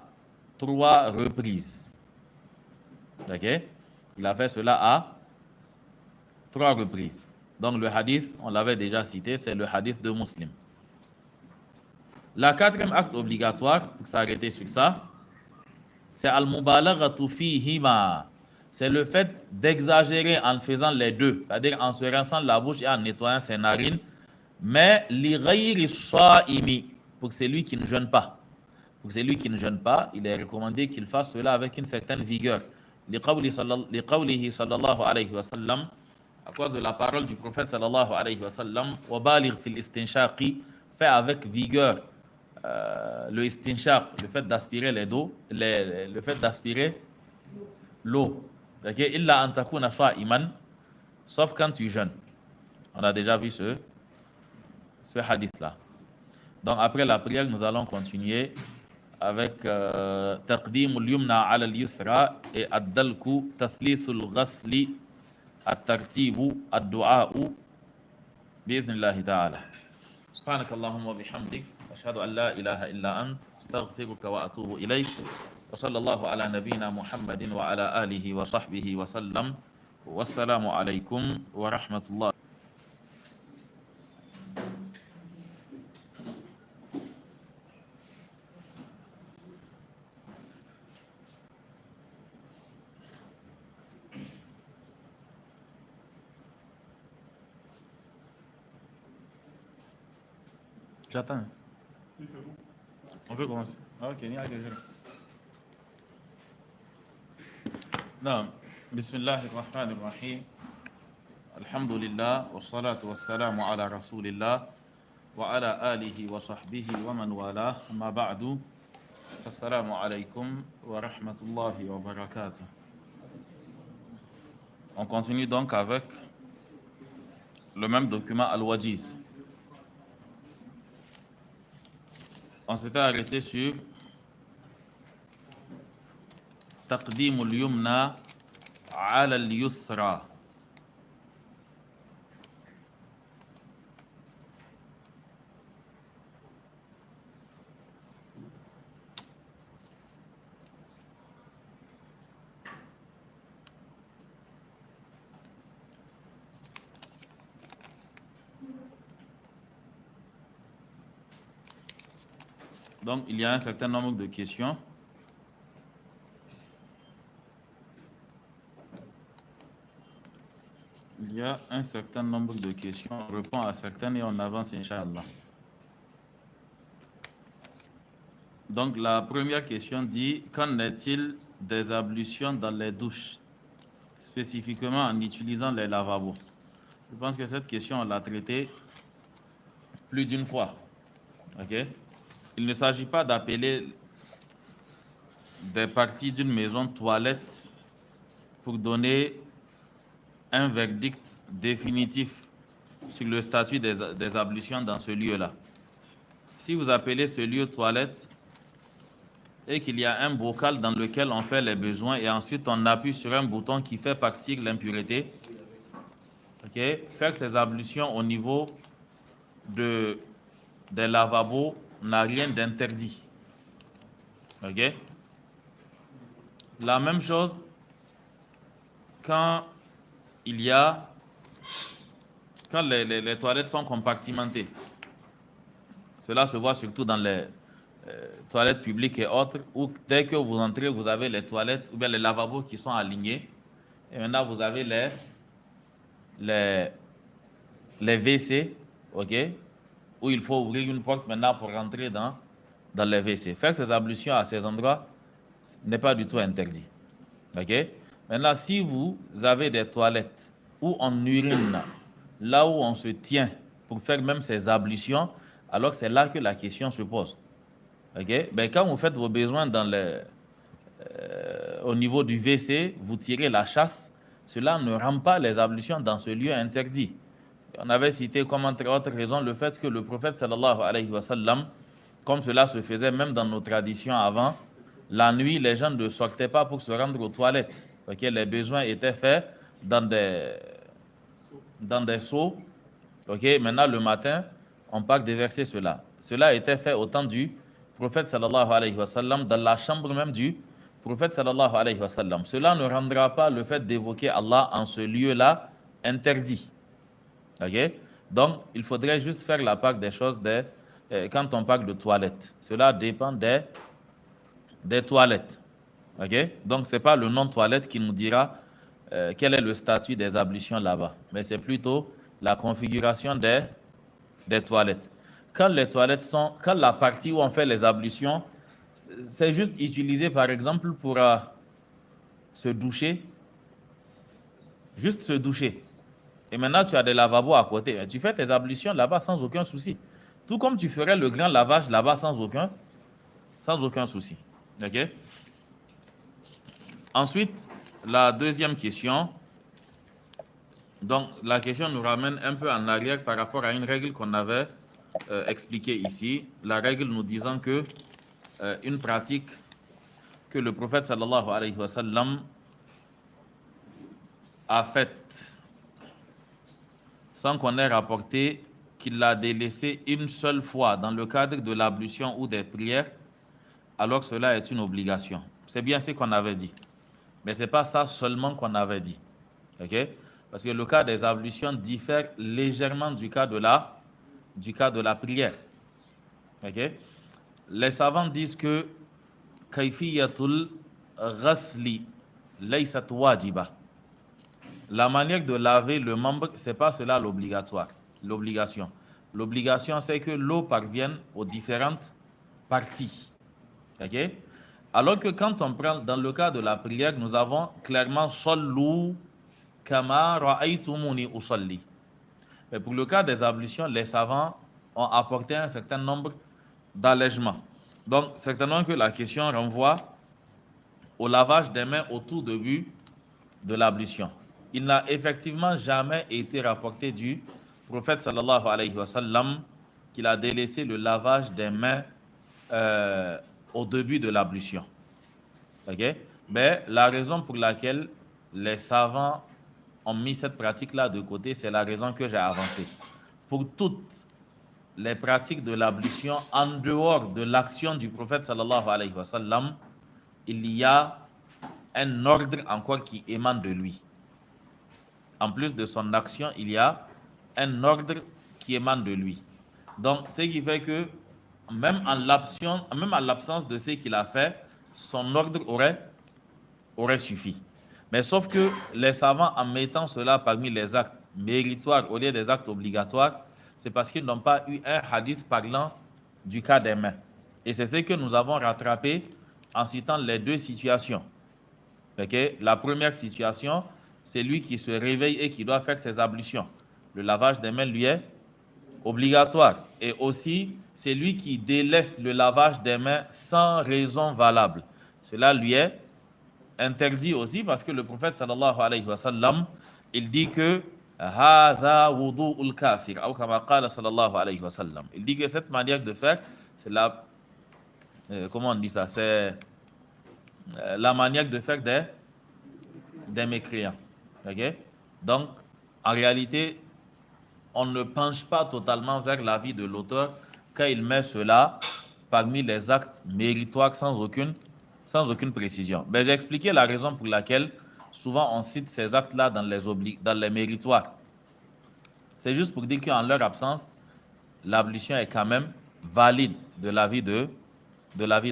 3 reprises. Ok? Il a fait cela à 3 reprises. Donc le hadith, on l'avait déjà cité, c'est le hadith de Muslim. La 4e acte obligatoire, pour s'arrêter sur ça, c'est al-mubalaghatu fihima. C'est le fait d'exagérer en faisant les deux, c'est-à-dire en se rinçant la bouche et en nettoyant ses narines, mais li ghayri sha'imi, pour celui qui ne jeûne pas. Pour celui qui ne jeûne pas, il est recommandé qu'il fasse cela avec une certaine vigueur. Liqawlihi sallallahu alayhi wa sallam, à cause de la parole du prophète sallallahu alayhi wa sallam, wa baligh fil istinshaqi, fait avec vigueur le istinshaq, le fait d'aspirer le fait d'aspirer l'eau. Illa an takuna sha'iman, sauf quand tu jeûnes. On a déjà vu ce hadith-là. Donc après la prière, nous allons continuer avec taqdim al-yumna ala al-yusra et ad-dalku tathlith al-ghasli at-tartibu ad-du'a'u bi-idhnillahi ta'ala. سبحانك اللهم وبحمدك أشهد أن لا إله إلا أنت أستغفرك وأتوب إليك وصلى الله على نبينا محمد وعلى آله وصحبه وسلم والسلام عليكم ورحمة الله. J'attends. On peut commencer. Ok, il y a quelque chose. Non. Bismillahir Rahmanir Rahim. Alhamdulillah. Wassalatu wassalamu ala Rasulillah. Wa ala alihi wa sahbihi wa man wala. Ma ba'du. Assalamu alaykum wa rahmatullahi wa barakatuh. On continue donc avec le même document Al-Wajiz. On s'était arrêté sur taqdim al-yumna ala al-yusra. Donc, il y a un certain nombre de questions. Il y a un certain nombre de questions. On répond à certaines et on avance, Inch'Allah. Donc, la première question dit, qu'en est-il des ablutions dans les douches, spécifiquement en utilisant les lavabos? Je pense que cette question, on l'a traitée plus d'une fois. Ok? Il ne s'agit pas d'appeler des parties d'une maison toilette pour donner un verdict définitif sur le statut des ablutions dans ce lieu-là. Si vous appelez ce lieu toilette et qu'il y a un bocal dans lequel on fait les besoins et ensuite on appuie sur un bouton qui fait partir l'impureté, faire ces ablutions au niveau des lavabos n'a rien d'interdit. La même chose quand les toilettes sont compartimentées. Cela se voit surtout dans les toilettes publiques et autres, où dès que vous entrez, vous avez les toilettes ou bien les lavabos qui sont alignés. Et maintenant, vous avez les WC, où il faut ouvrir une porte maintenant pour rentrer dans les WC. Faire ces ablutions à ces endroits n'est pas du tout interdit. Maintenant, si vous avez des toilettes où on urine, là où on se tient pour faire même ces ablutions, alors c'est là que la question se pose. Quand vous faites vos besoins au niveau du WC, vous tirez la chasse, cela ne rend pas les ablutions dans ce lieu interdit. On avait cité comme entre autres raisons le fait que le prophète sallallahu alayhi wa sallam, comme cela se faisait même dans nos traditions avant, la nuit, les gens ne sortaient pas pour se rendre aux toilettes. Les besoins étaient faits dans des seaux. Maintenant, le matin, on part déverser cela. Cela était fait au temps du prophète sallallahu alayhi wa sallam, dans la chambre même du prophète sallallahu alayhi wa sallam. Cela ne rendra pas le fait d'évoquer Allah en ce lieu-là interdit. Donc, il faudrait juste faire la part des choses quand on parle de toilettes. Cela dépend des toilettes. Donc, ce n'est pas le nom toilette qui nous dira quel est le statut des ablutions là-bas, mais c'est plutôt la configuration des toilettes. Quand la partie où on fait les ablutions, c'est juste utilisé par exemple pour se doucher, juste se doucher. Et maintenant, tu as des lavabos à côté. Tu fais tes ablutions là-bas sans aucun souci. Tout comme tu ferais le grand lavage là-bas sans aucun souci. Ensuite, la deuxième question. Donc, la question nous ramène un peu en arrière par rapport à une règle qu'on avait expliquée ici. La règle nous disant que une pratique que le prophète sallallahu alayhi wa sallam a faite sans qu'on ait rapporté qu'il l'a délaissé une seule fois dans le cadre de l'ablution ou des prières, alors que cela est une obligation. C'est bien ce qu'on avait dit. Mais ce n'est pas ça seulement qu'on avait dit. Parce que le cas des ablutions diffère légèrement du cas de la prière. Les savants disent que kayfiyatul ghasli laysat wajiba. La manière de laver le membre, ce n'est pas cela l'obligation. L'obligation, c'est que l'eau parvienne aux différentes parties. Alors que quand on prend, dans le cas de la prière, nous avons clairement « Sallu kama ra'aytumuni usalli ». Mais pour le cas des ablutions, les savants ont apporté un certain nombre d'allègements. Donc, certainement que la question renvoie au lavage des mains au tout début de l'ablution. Il n'a effectivement jamais été rapporté du prophète sallallahu alayhi wa sallam qu'il a délaissé le lavage des mains au début de l'ablution. Mais la raison pour laquelle les savants ont mis cette pratique-là de côté, c'est la raison que j'ai avancée. Pour toutes les pratiques de l'ablution, en dehors de l'action du prophète sallallahu alayhi wa sallam, il y a un ordre encore qui émane de lui. En plus de son action, il y a un ordre qui émane de lui. Donc, ce qui fait que même en l'absence de ce qu'il a fait, son ordre aurait suffi. Mais sauf que les savants, en mettant cela parmi les actes méritoires au lieu des actes obligatoires, c'est parce qu'ils n'ont pas eu un hadith parlant du cas des mains. Et c'est ce que nous avons rattrapé en citant les deux situations. La première situation, c'est lui qui se réveille et qui doit faire ses ablutions. Le lavage des mains lui est obligatoire. Et aussi, c'est lui qui délaisse le lavage des mains sans raison valable. Cela lui est interdit aussi parce que le prophète sallallahu alayhi wa sallam il dit que هذا وضوء الكافر أو كما قال صلى الله عليه وسلم. Il dit que cette manière de faire, c'est la comment on dit ça, c'est la manière de faire des mécréants. Okay? Donc, en réalité, on ne penche pas totalement vers l'avis de l'auteur quand il met cela parmi les actes méritoires sans aucune précision. Mais j'ai expliqué la raison pour laquelle souvent on cite ces actes-là dans les méritoires. C'est juste pour dire qu'en leur absence, l'ablution est quand même valide de l'avis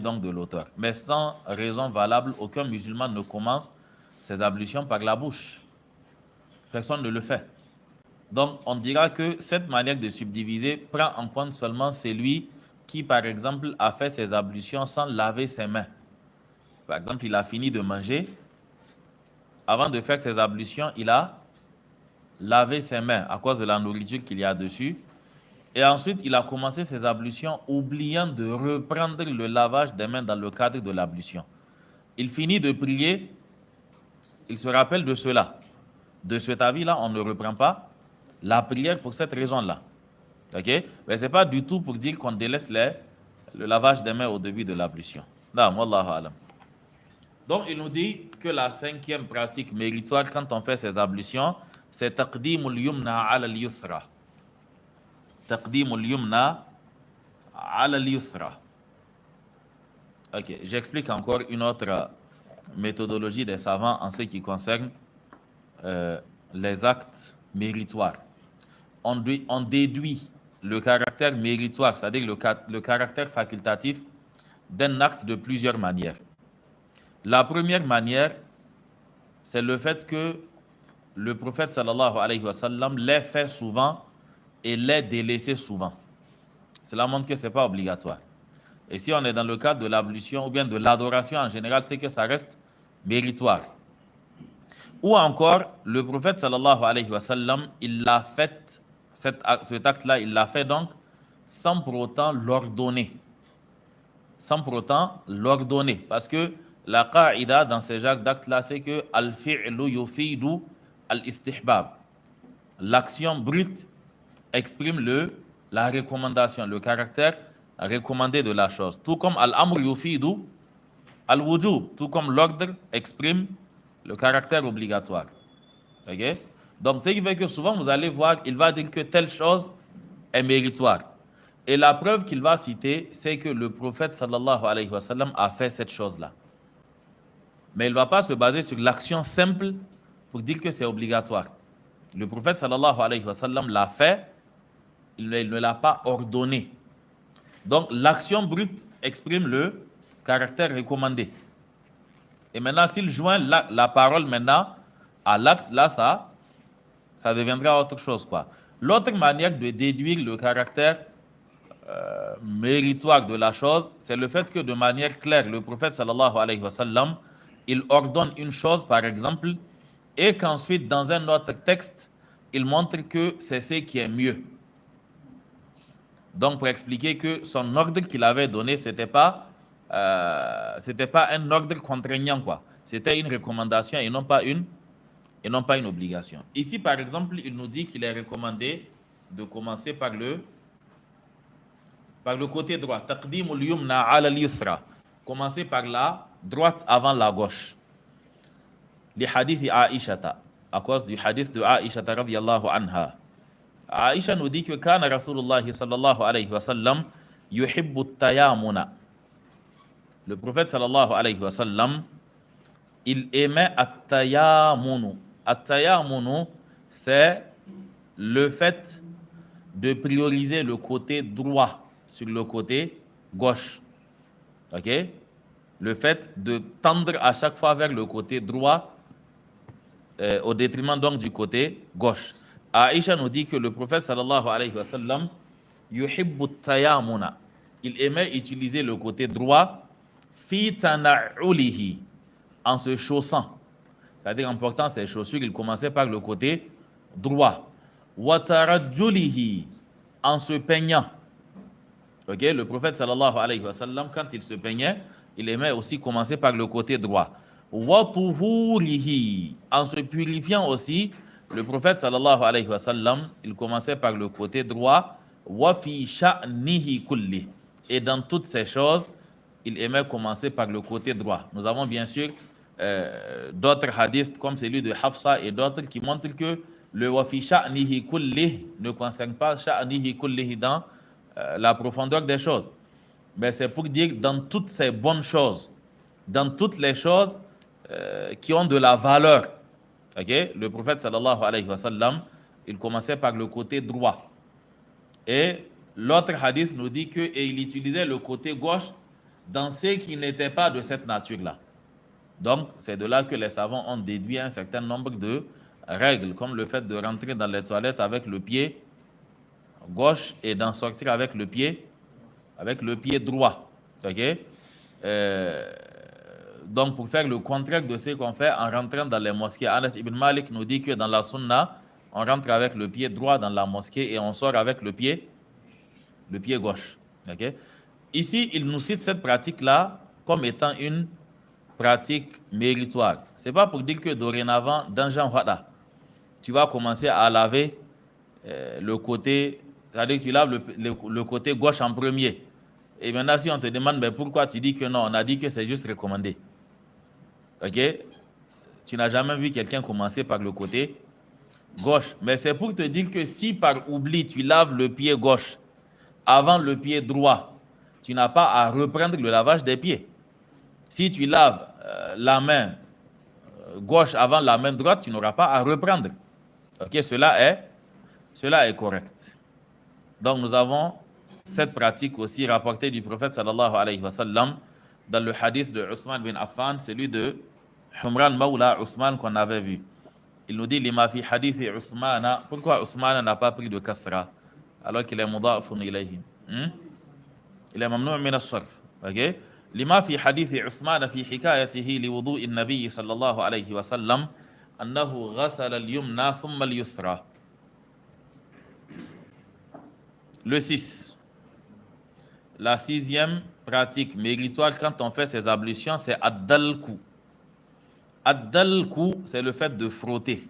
donc de l'auteur. Mais sans raison valable, aucun musulman ne commence ses ablutions par la bouche. Personne ne le fait. Donc, on dira que cette manière de subdiviser prend en compte seulement celui qui, par exemple, a fait ses ablutions sans laver ses mains. Par exemple, il a fini de manger. Avant de faire ses ablutions, il a lavé ses mains à cause de la nourriture qu'il y a dessus. Et ensuite, il a commencé ses ablutions, oubliant de reprendre le lavage des mains dans le cadre de l'ablution. Il finit de prier, il se rappelle de cela. De cet avis-là, on ne reprend pas la prière pour cette raison-là. Ok? Mais ce n'est pas du tout pour dire qu'on délaisse le lavage des mains au début de l'ablution. Non, wallahu alam. Donc, il nous dit que la cinquième pratique méritoire quand on fait ces ablutions, c'est taqdimul yumna ala al-yusra. Taqdimul yumna ala al-yusra. Ok, j'explique encore une autre méthodologie des savants en ce qui concerne les actes méritoires. On déduit le caractère méritoire, c'est-à-dire le caractère facultatif d'un acte de plusieurs manières. La première manière, c'est le fait que le prophète sallallahu alayhi wa sallam l'ait fait souvent et l'ait délaissé souvent. Cela montre que ce n'est pas obligatoire. Et si on est dans le cadre de l'ablution ou bien de l'adoration en général, c'est que ça reste méritoire. Ou encore, le prophète sallallahu alayhi wa sallam, il l'a fait, cet acte-là, il l'a fait donc sans pour autant l'ordonner. Sans pour autant l'ordonner. Parce que la qa'ida dans ces actes-là, c'est que al-fi'lu yufidu al-istihbab. L'action brute exprime la recommandation, le caractère recommandé de la chose. Tout comme al-amr yufidu al-wujub. Tout comme l'ordre exprime le caractère obligatoire. Ok? Donc, ce qui fait que souvent, vous allez voir, il va dire que telle chose est méritoire. Et la preuve qu'il va citer, c'est que le prophète sallallahu alayhi wa sallam a fait cette chose-là. Mais il ne va pas se baser sur l'action simple pour dire que c'est obligatoire. Le prophète sallallahu alayhi wa sallam l'a fait, il ne l'a pas ordonné. Donc, l'action brute exprime le caractère recommandé. Et maintenant, s'il joint la parole maintenant à l'acte, là, ça deviendra autre chose, quoi. L'autre manière de déduire le caractère méritoire de la chose, c'est le fait que de manière claire, le prophète sallallahu alayhi wa sallam, il ordonne une chose, par exemple, et qu'ensuite, dans un autre texte, il montre que c'est ce qui est mieux. Donc, pour expliquer que son ordre qu'il avait donné, c'était pas un ordre contraignant, quoi. C'était une recommandation et non pas une obligation. Ici, par exemple, il nous dit qu'il est recommandé de commencer par le côté droit. Taqdimul yumna ala al-yusra. Commencer par la droite avant la gauche. Les hadiths Aïshata, à cause du hadith de Aïshata radiyallahu anha. Aïcha nous dit que kana Rasulullah sallallahu alayhi wa sallam yuhibbu tayamuna. Le prophète sallallahu alayhi wa sallam, il aimait at-tayamunu. At-tayamunu, c'est le fait de prioriser le côté droit sur le côté gauche. Ok? Le fait de tendre à chaque fois vers le côté droit au détriment donc du côté gauche. Aïcha nous dit que le prophète sallallahu alayhi wa sallam yuhibbu tayamuna. Il aimait utiliser le côté droit fi tana'ulihi, en se chaussant. C'est-à-dire en portant ses chaussures, il commençait par le côté droit. Wa tarajjulihi, en se peignant. Ok, le prophète sallallahu alayhi wa sallam, quand il se peignait, il aimait aussi commencer par le côté droit. Wa tuhurihi, en se purifiant aussi Le prophète sallallahu alayhi wa sallam, il commençait par le côté droit. Wa fi sha'nihi kulli. Et dans toutes ces choses, il aimait commencer par le côté droit. Nous avons bien sûr d'autres hadiths comme celui de Hafsa et d'autres qui montrent que le wa fi sha'nihi kulli ne concerne pas sha'nihi kulli dans la profondeur des choses. Mais c'est pour dire dans toutes ces bonnes choses, dans toutes les choses qui ont de la valeur. Okay? Le prophète sallallahu alayhi wa sallam, il commençait par le côté droit. Et l'autre hadith nous dit qu'il utilisait le côté gauche dans ce qui n'était pas de cette nature-là. Donc, c'est de là que les savants ont déduit un certain nombre de règles, comme le fait de rentrer dans les toilettes avec le pied gauche et d'en sortir avec le pied droit. Okay? Donc, pour faire le contraire de ce qu'on fait en rentrant dans les mosquées, Anas ibn Malik nous dit que dans la sunna, on rentre avec le pied droit dans la mosquée et on sort avec le pied gauche. Okay? Ici, il nous cite cette pratique-là comme étant une pratique méritoire. Ce n'est pas pour dire que dorénavant, dans Jean Wada, tu vas commencer à laver le côté, c'est-à-dire que tu laves le côté gauche en premier. Et maintenant, si on te demande mais pourquoi, tu dis que non, on a dit que c'est juste recommandé. Ok? Tu n'as jamais vu quelqu'un commencer par le côté gauche. Mais c'est pour te dire que si par oubli, tu laves le pied gauche avant le pied droit, tu n'as pas à reprendre le lavage des pieds. Si tu laves la main gauche avant la main droite, tu n'auras pas à reprendre. Ok? Cela est correct. Donc, nous avons cette pratique aussi rapportée du prophète sallallahu alayhi wa sallam dans le hadith de Ousmane bin Affan, celui de Humran Mawla Ousmane qu'on avait vu. Il nous dit lima fi hadith Ousmane. Pourquoi Ousmane n'a pas pris de kasra alors qu'il est mudafun ilayhi? Il est mamnou' min as-sarf. OK? Lima fi hadith Ousmane fi hikayatihi li wudu'i an-nabi sallallahu alayhi wa sallam annahu ghasala al-yumna thumma al-yusra. Le 6. La sixième pratique méritoire quand on fait ces ablutions, c'est ad-dalku. Ad-dalku, c'est le fait de frotter.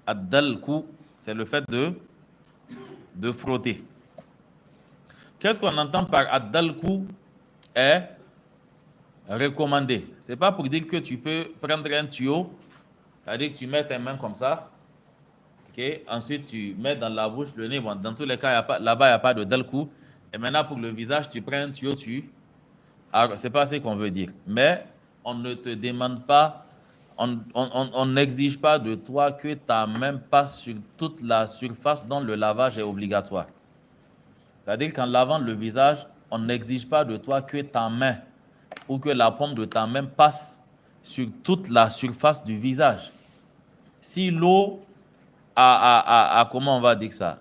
Ad-dalku, c'est le fait de frotter. Qu'est-ce qu'on entend par ad-dalku est recommandé. Ce n'est pas pour dire que tu peux prendre un tuyau, c'est-à-dire que tu mets tes mains comme ça, okay? Ensuite tu mets dans la bouche le nez. Bon, dans tous les cas, là-bas, il n'y a pas de dalku. Et maintenant, pour le visage, tu prends un tuyau, ce n'est pas ce qu'on veut dire. Mais on ne te demande pas, on n'exige pas de toi que ta main passe sur toute la surface dont le lavage est obligatoire. C'est-à-dire qu'en lavant le visage, on n'exige pas de toi que ta main ou que la paume de ta main passe sur toute la surface du visage. Si l'eau a comment on va dire ça?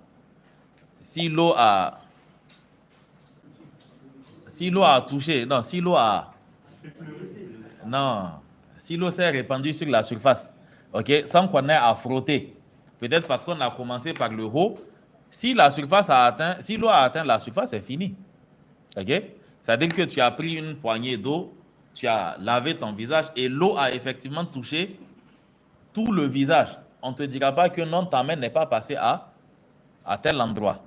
Si l'eau a touché, non, si l'eau s'est répandue sur la surface, ok, sans qu'on ait à frotter, peut-être parce qu'on a commencé par le haut, si l'eau a atteint la surface, c'est fini, ok, c'est-à-dire que tu as pris une poignée d'eau, tu as lavé ton visage et l'eau a effectivement touché tout le visage. On ne te dira pas que non, ta main n'est pas passée à tel endroit,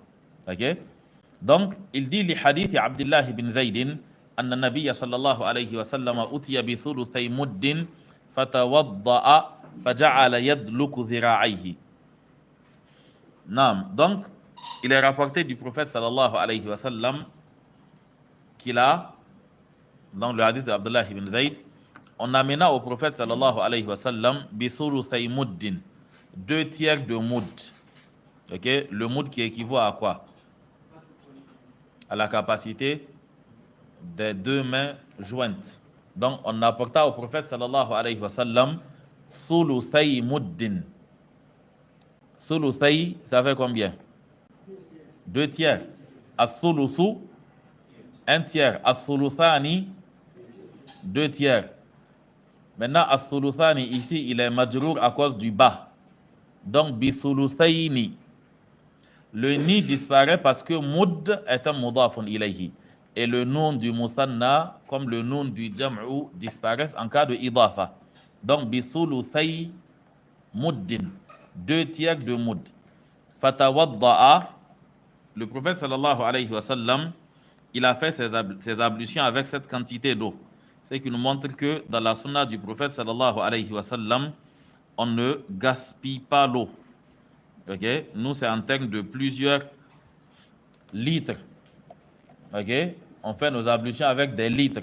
ok. Donc, il dit les hadiths Abdullah ibn Zaydin, anna nabiyya sallallahu alayhi wa sallam utiya bi thuluthay muddin fatawadda'a faja'ala yadluku dhira'ayhi. Naam. Donc, il est rapporté du prophète sallallahu alayhi wa sallam qu'il a, dans le hadith d'Abdullah ibn Zayd, on amena au prophète sallallahu alayhi wa sallam bi thuluthay muddin, 2 tiers de moud. Ok, le moud qui équivaut à quoi? À la capacité des 2 mains jointes. Donc, on apporta au prophète sallallahu alayhi wa sallam thuluthay muddin. Thuluthay, ça fait combien? 2 tiers. As-thuluthu, 1 tiers. As-thuluthani, 2 tiers. Maintenant, as-thuluthani, ici, il est majrour à cause du bas. Donc, bi thuluthayni. Le ni disparaît parce que mud est un mudafun ilayhi. Et le nom du musanna, comme le nom du jam'u, disparaissent en cas de idafa. Donc, bi thuluthay muddin, 2 tiers de mudd. Fatawadda'a, le prophète sallallahu alayhi wa sallam, il a fait ses ablutions avec cette quantité d'eau. C'est qui nous montre que dans la sunna du prophète sallallahu alayhi wa sallam, on ne gaspille pas l'eau. Ok? Nous, c'est en termes de plusieurs litres. Ok? On fait nos ablutions avec des litres.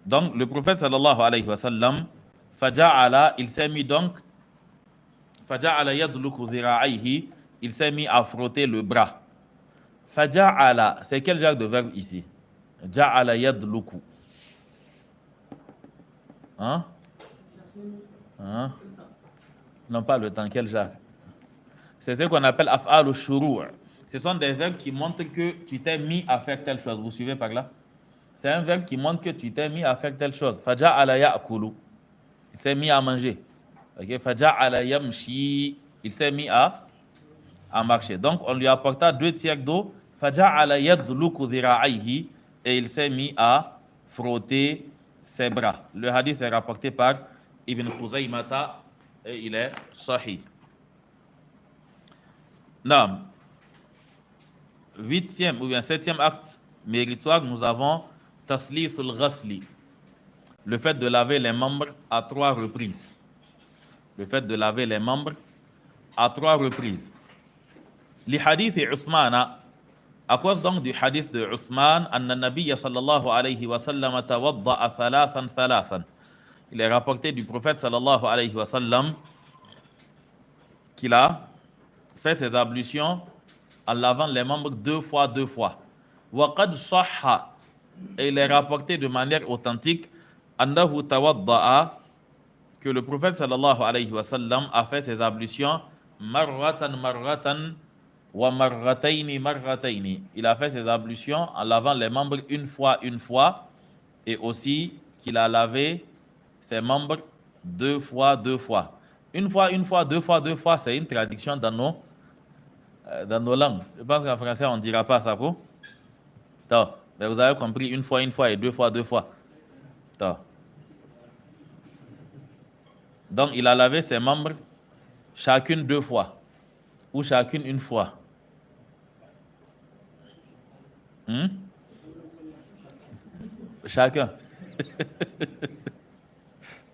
Donc, le prophète sallallahu alayhi wa sallam, faja'ala, il s'est mis donc, faja'ala yadluku dhira'ayhi, il s'est mis à frotter le bras. Faja'ala, c'est quel genre de verbe ici? Ja'ala yadluku. Hein? Hein? Non, pas le temps, quel genre? C'est ce qu'on appelle af'al shuru'. Ce sont des verbes qui montrent que tu t'es mis à faire telle chose. Vous suivez par là? C'est un verbe qui montre que tu t'es mis à faire telle chose. Faja'ala ya'kulu. Il s'est mis à manger. Okay? Faja'ala yamshi. Il s'est mis à marcher. Donc, on lui apporta 2 tiers d'eau. Faja'ala yadluku dhira'ayhi. Et il s'est mis à frotter ses bras. Le hadith est rapporté par Ibn Khuzaymata et il est sahih. Non. 8e ou bien 7e acte méritoire, nous avons taslithul ghasli, le fait de laver les membres à 3 reprises. Le fait de laver les membres à 3 reprises. Li hadith Uthmana, à cause donc du hadith de Uthman, anna nabiyya sallallahu alayhi wa sallam tawadda'a thalathan thalathan. Il est rapporté du prophète sallallahu alayhi wa sallam qu'il a fait ses ablutions en lavant les membres 2 fois 2 fois. Wa qad sahha, et il est rapporté de manière authentique, annahu tawadda'a, que le prophète sallallahu alayhi wa sallam a fait ses ablutions marratan marratan wa marrataini marrataini. Il a fait ses ablutions en lavant les membres une fois, et aussi qu'il a lavé ses membres 2 fois, 2 fois. Une fois, 2 fois, 2 fois, c'est une traduction dans nos langues. Je pense qu'en français, on ne dira pas ça, vous? Mais vous avez compris, une fois et 2 fois, 2 fois. Donc, il a lavé ses membres chacune 2 fois, ou chacune 1 fois. Chacun.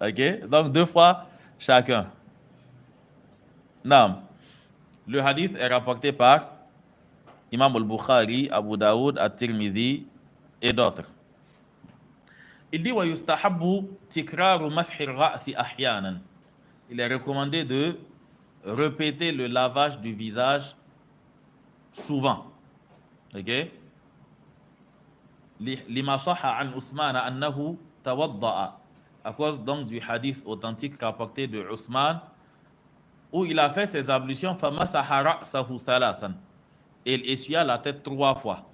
Ok? Donc, 2 fois chacun. Non. Le hadith est rapporté par Imam al-Bukhari, Abu Daoud, At-Tirmidhi et d'autres. Il dit wa yustahabbu tikraru mashi ar-ra'si ahyanan. Il est recommandé de répéter le lavage du visage souvent. OK? Lima sahha an Uthman annahu tawadda'a. À cause donc du hadith authentique rapporté de Uthman où il a fait ses ablutions famasaha ra'sahu thalathan. Et il essuya la tête 3 fois.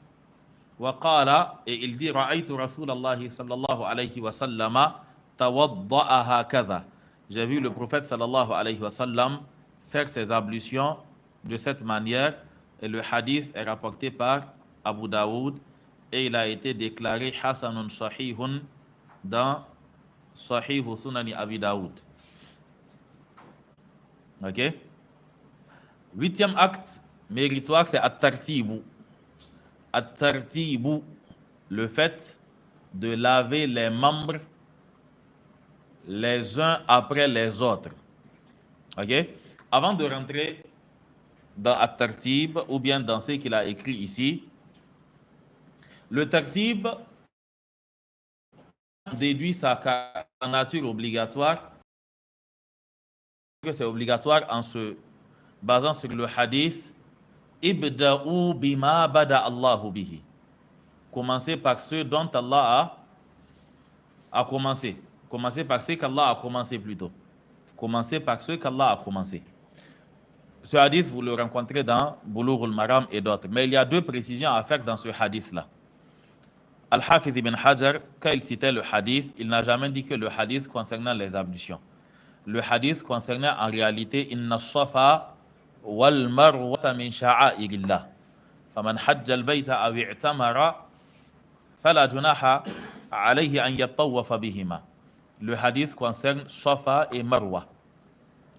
Waqala, et il dit ra'aytu Rasulallahi sallallahu alayhi wa sallam tawadda'a hakadha. J'ai vu le prophète sallallahu alayhi wa sallam faire ses ablutions de cette manière, et le hadith est rapporté par Abu Daoud et il a été déclaré hasanun sahihun dans Sahih Sunani Abi Daoud. Ok? 8e acte méritoire, c'est at-tartibu. At-tartibu, le fait de laver les membres les uns après les autres. Ok? Avant de rentrer dans at-tartib ou bien dans ce qu'il a écrit ici, le tartib déduit sa nature obligatoire, que c'est obligatoire en se basant sur le hadith ibda'u bima bada Allahu bihi. Commencez par ce dont Allah a commencé. Commencez par ce qu'Allah a commencé plutôt. Commencez par ce qu'Allah a commencé. Ce hadith, vous le rencontrez dans Boulough al-Maram et d'autres. Mais il y a 2 précisions à faire dans ce hadith-là. Al-Hafidh ibn Hajar, quand il citait le hadith, il n'a jamais dit que le hadith concernant les ablutions. Le hadith concernait en réalité inna as-safa wal marwata min sha'airillah. Faman hajja al-bayta aw i'tamara fala junaha alayhi an yatawafa bihima. Le hadith concerne Safa et Marwa.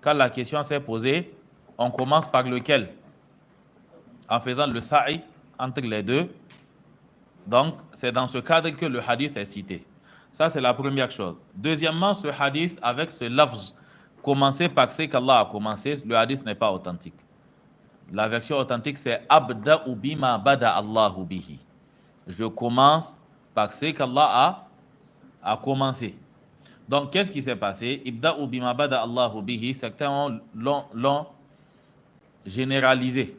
quand la question s'est posée, on commence par lequel? En faisant le sa'i entre les deux. Donc, c'est dans ce cadre que le hadith est cité. Ça, c'est la première chose. Deuxièmement, ce hadith, avec ce lafz, commencer par ce qu'Allah a commencé, le hadith n'est pas authentique. La version authentique, c'est Abda'u bima bada Allahu bihi. Je commence par ce qu'Allah a commencé. Donc, qu'est-ce qui s'est passé? Ibda'u bima bada Allahu bihi, certains l'ont généralisé.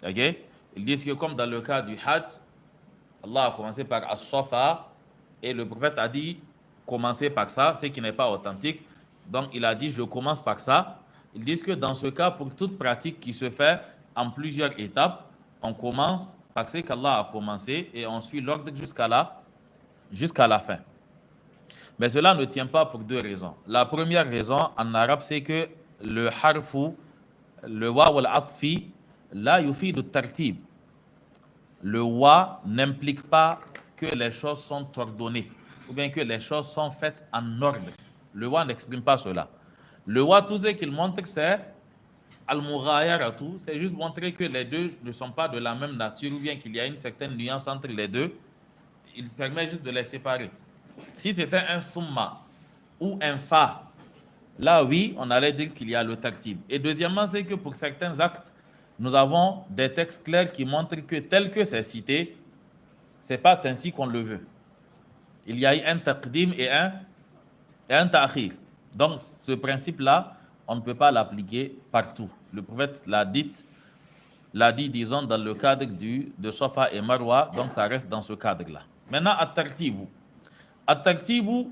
Ok? Ils disent que comme dans le cas du Hajj, Allah a commencé par As-Safa et le prophète a dit commencer par ça, ce qui n'est pas authentique. Donc il a dit je commence par ça. Ils disent que dans ce cas, pour toute pratique qui se fait en plusieurs étapes, on commence par ce qu'Allah a commencé et on suit l'ordre jusqu'à la fin. Mais cela ne tient pas pour deux raisons. La première raison en arabe, c'est que le harfu, le wa wal atfi, la yufidu tartib. Le wa n'implique pas que les choses sont ordonnées ou bien que les choses sont faites en ordre. Le wa n'exprime pas cela. Le wa, tout ce qu'il montre, c'est al-mughayaratu, c'est juste montrer que les deux ne sont pas de la même nature ou bien qu'il y a une certaine nuance entre les deux. Il permet juste de les séparer. Si c'était un summa ou un fa, là oui, on allait dire qu'il y a le tartib. Et deuxièmement, c'est que pour certains actes, nous avons des textes clairs qui montrent que tel que c'est cité, ce n'est pas ainsi qu'on le veut. Il y a eu un taqdim et un ta'khir. Donc, ce principe-là, on ne peut pas l'appliquer partout. Le prophète l'a dit, disons, dans le cadre de Safa et Marwa, donc ça reste dans ce cadre-là. Maintenant, at-tartibu. At-tartibu,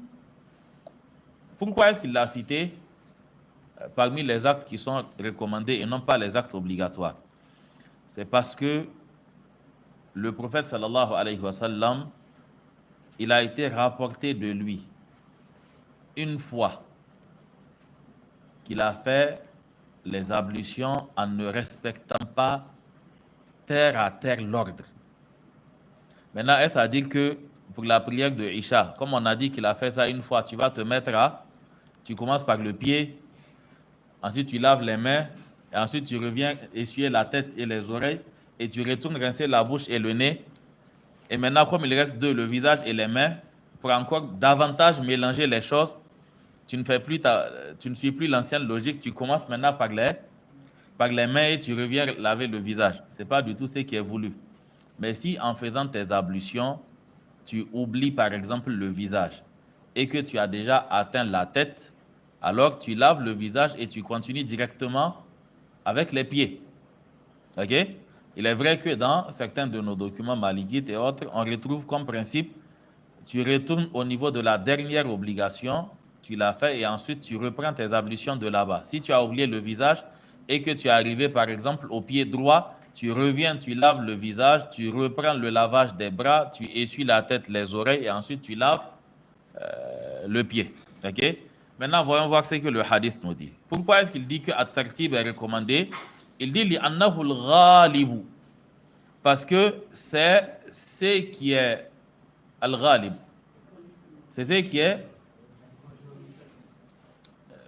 pourquoi est-ce qu'il l'a cité parmi les actes qui sont recommandés et non pas les actes obligatoires? C'est parce que le prophète sallallahu alayhi wa sallam, il a été rapporté de lui une fois qu'il a fait les ablutions en ne respectant pas terre à terre l'ordre. Maintenant, est-ce à dire que pour la prière de Isha, comme on a dit qu'il a fait ça une fois, tu vas te mettre tu commences par le pied, ensuite tu laves les mains, et ensuite tu reviens essuyer la tête et les oreilles, et tu retournes rincer la bouche et le nez. Et maintenant, comme il reste deux, le visage et les mains, pour encore davantage mélanger les choses, tu ne suis plus l'ancienne logique, tu commences maintenant par les mains et tu reviens laver le visage. Ce n'est pas du tout ce qui est voulu. Mais si en faisant tes ablutions, tu oublies par exemple le visage et que tu as déjà atteint la tête, alors tu laves le visage et tu continues directement avec les pieds. Ok? Il est vrai que dans certains de nos documents malikites et autres, on retrouve comme principe, tu retournes au niveau de la dernière obligation, tu l'as fait et ensuite tu reprends tes ablutions de là-bas. Si tu as oublié le visage et que tu es arrivé par exemple au pied droit, tu reviens, tu laves le visage, tu reprends le lavage des bras, tu essuies la tête, les oreilles et ensuite tu laves le pied. Ok? Maintenant, voyons voir ce que le hadith nous dit. Pourquoi est-ce qu'il dit que at-tartib est recommandé? Il dit li'annahu al-ghalibu. Parce que c'est ce qui est al-ghalib. C'est ce qui est.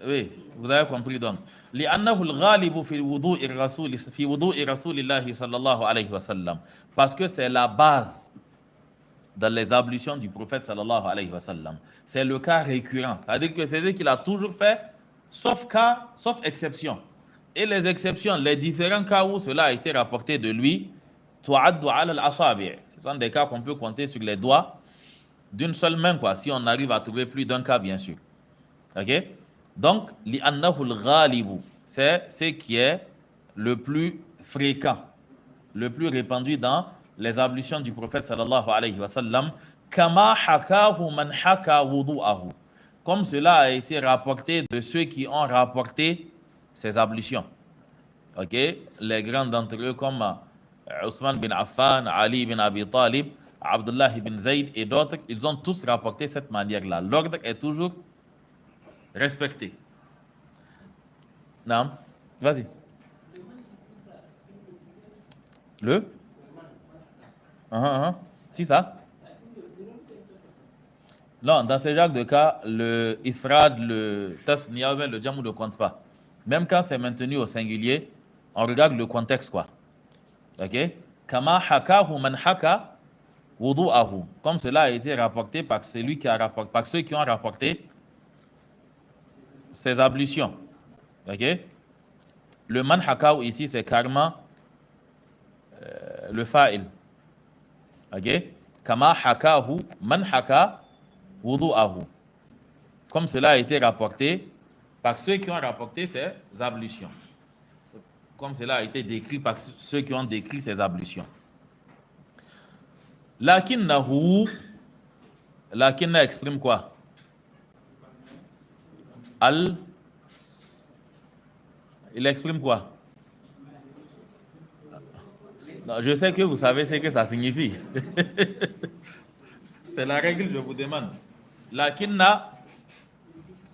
Oui, vous avez compris donc. لأنه الغالب في وضوء الرسول في وضوء رسول الله صلى الله عليه وسلم. Parce que c'est la base dans les ablutions du prophète sallallahu alayhi wa sallam. C'est le cas récurrent. C'est-à-dire que c'est ce qu'il a toujours fait, sauf exception. Et les exceptions, les différents cas où cela a été rapporté de lui, tu'addu ala al-asabi'. Ce sont des cas qu'on peut compter sur les doigts d'une seule main, quoi, si on arrive à trouver plus d'un cas, bien sûr. Ok? Donc, li'annahu al-ghalibu, c'est ce qui est le plus fréquent, le plus répandu dans les ablutions du prophète sallallahu alayhi wa sallam, kama hakahu man haka wudu'ahu, comme cela a été rapporté de ceux qui ont rapporté ces ablutions. Ok, les grands d'entre eux comme Ousmane bin Affan, Ali bin Abi Talib, Abdullah bin Zayd et d'autres, ils ont tous rapporté cette manière-là. L'ordre est toujours respecté. Non, vas-y. Le Si ça? Non, dans ce genre de cas, le ifrad, le tasniya, le jamou ne compte pas. même quand c'est maintenu au singulier, on regarde le contexte, quoi. Ok? Kama hakahu man haka wudu'ahu. Comme cela a été rapporté par celui qui a rapporté, par ceux qui ont rapporté ses ablutions. Ok? Le man hakahu ici, c'est carrément le fa'il. Ok? Kama hakahu man haka wudu'ahu. Comme cela a été rapporté par ceux qui ont rapporté ces ablutions. Comme cela a été décrit par ceux qui ont décrit ces ablutions. Lakinnahu, lakinna exprime quoi? Il exprime quoi? Non, je sais que vous savez ce que ça signifie. C'est la règle, je vous demande. Lakinna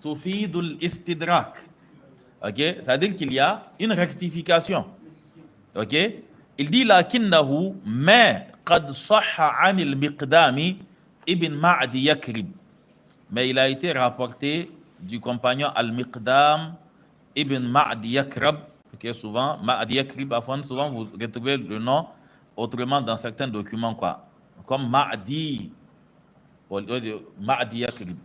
tufidul istidrak. Ok? C'est-à-dire qu'il y a une rectification. Ok? Il dit lakinnahu mais qad sahha anil miqdami ibn Ma'di Yakrib. Mais il a été rapporté du compagnon Al-Miqdam ibn Ma'di Yakrib. Ok, souvent, Ma'di Yakrib, souvent vous retrouvez le nom autrement dans certains documents, quoi. Comme Ma'di Yakrib.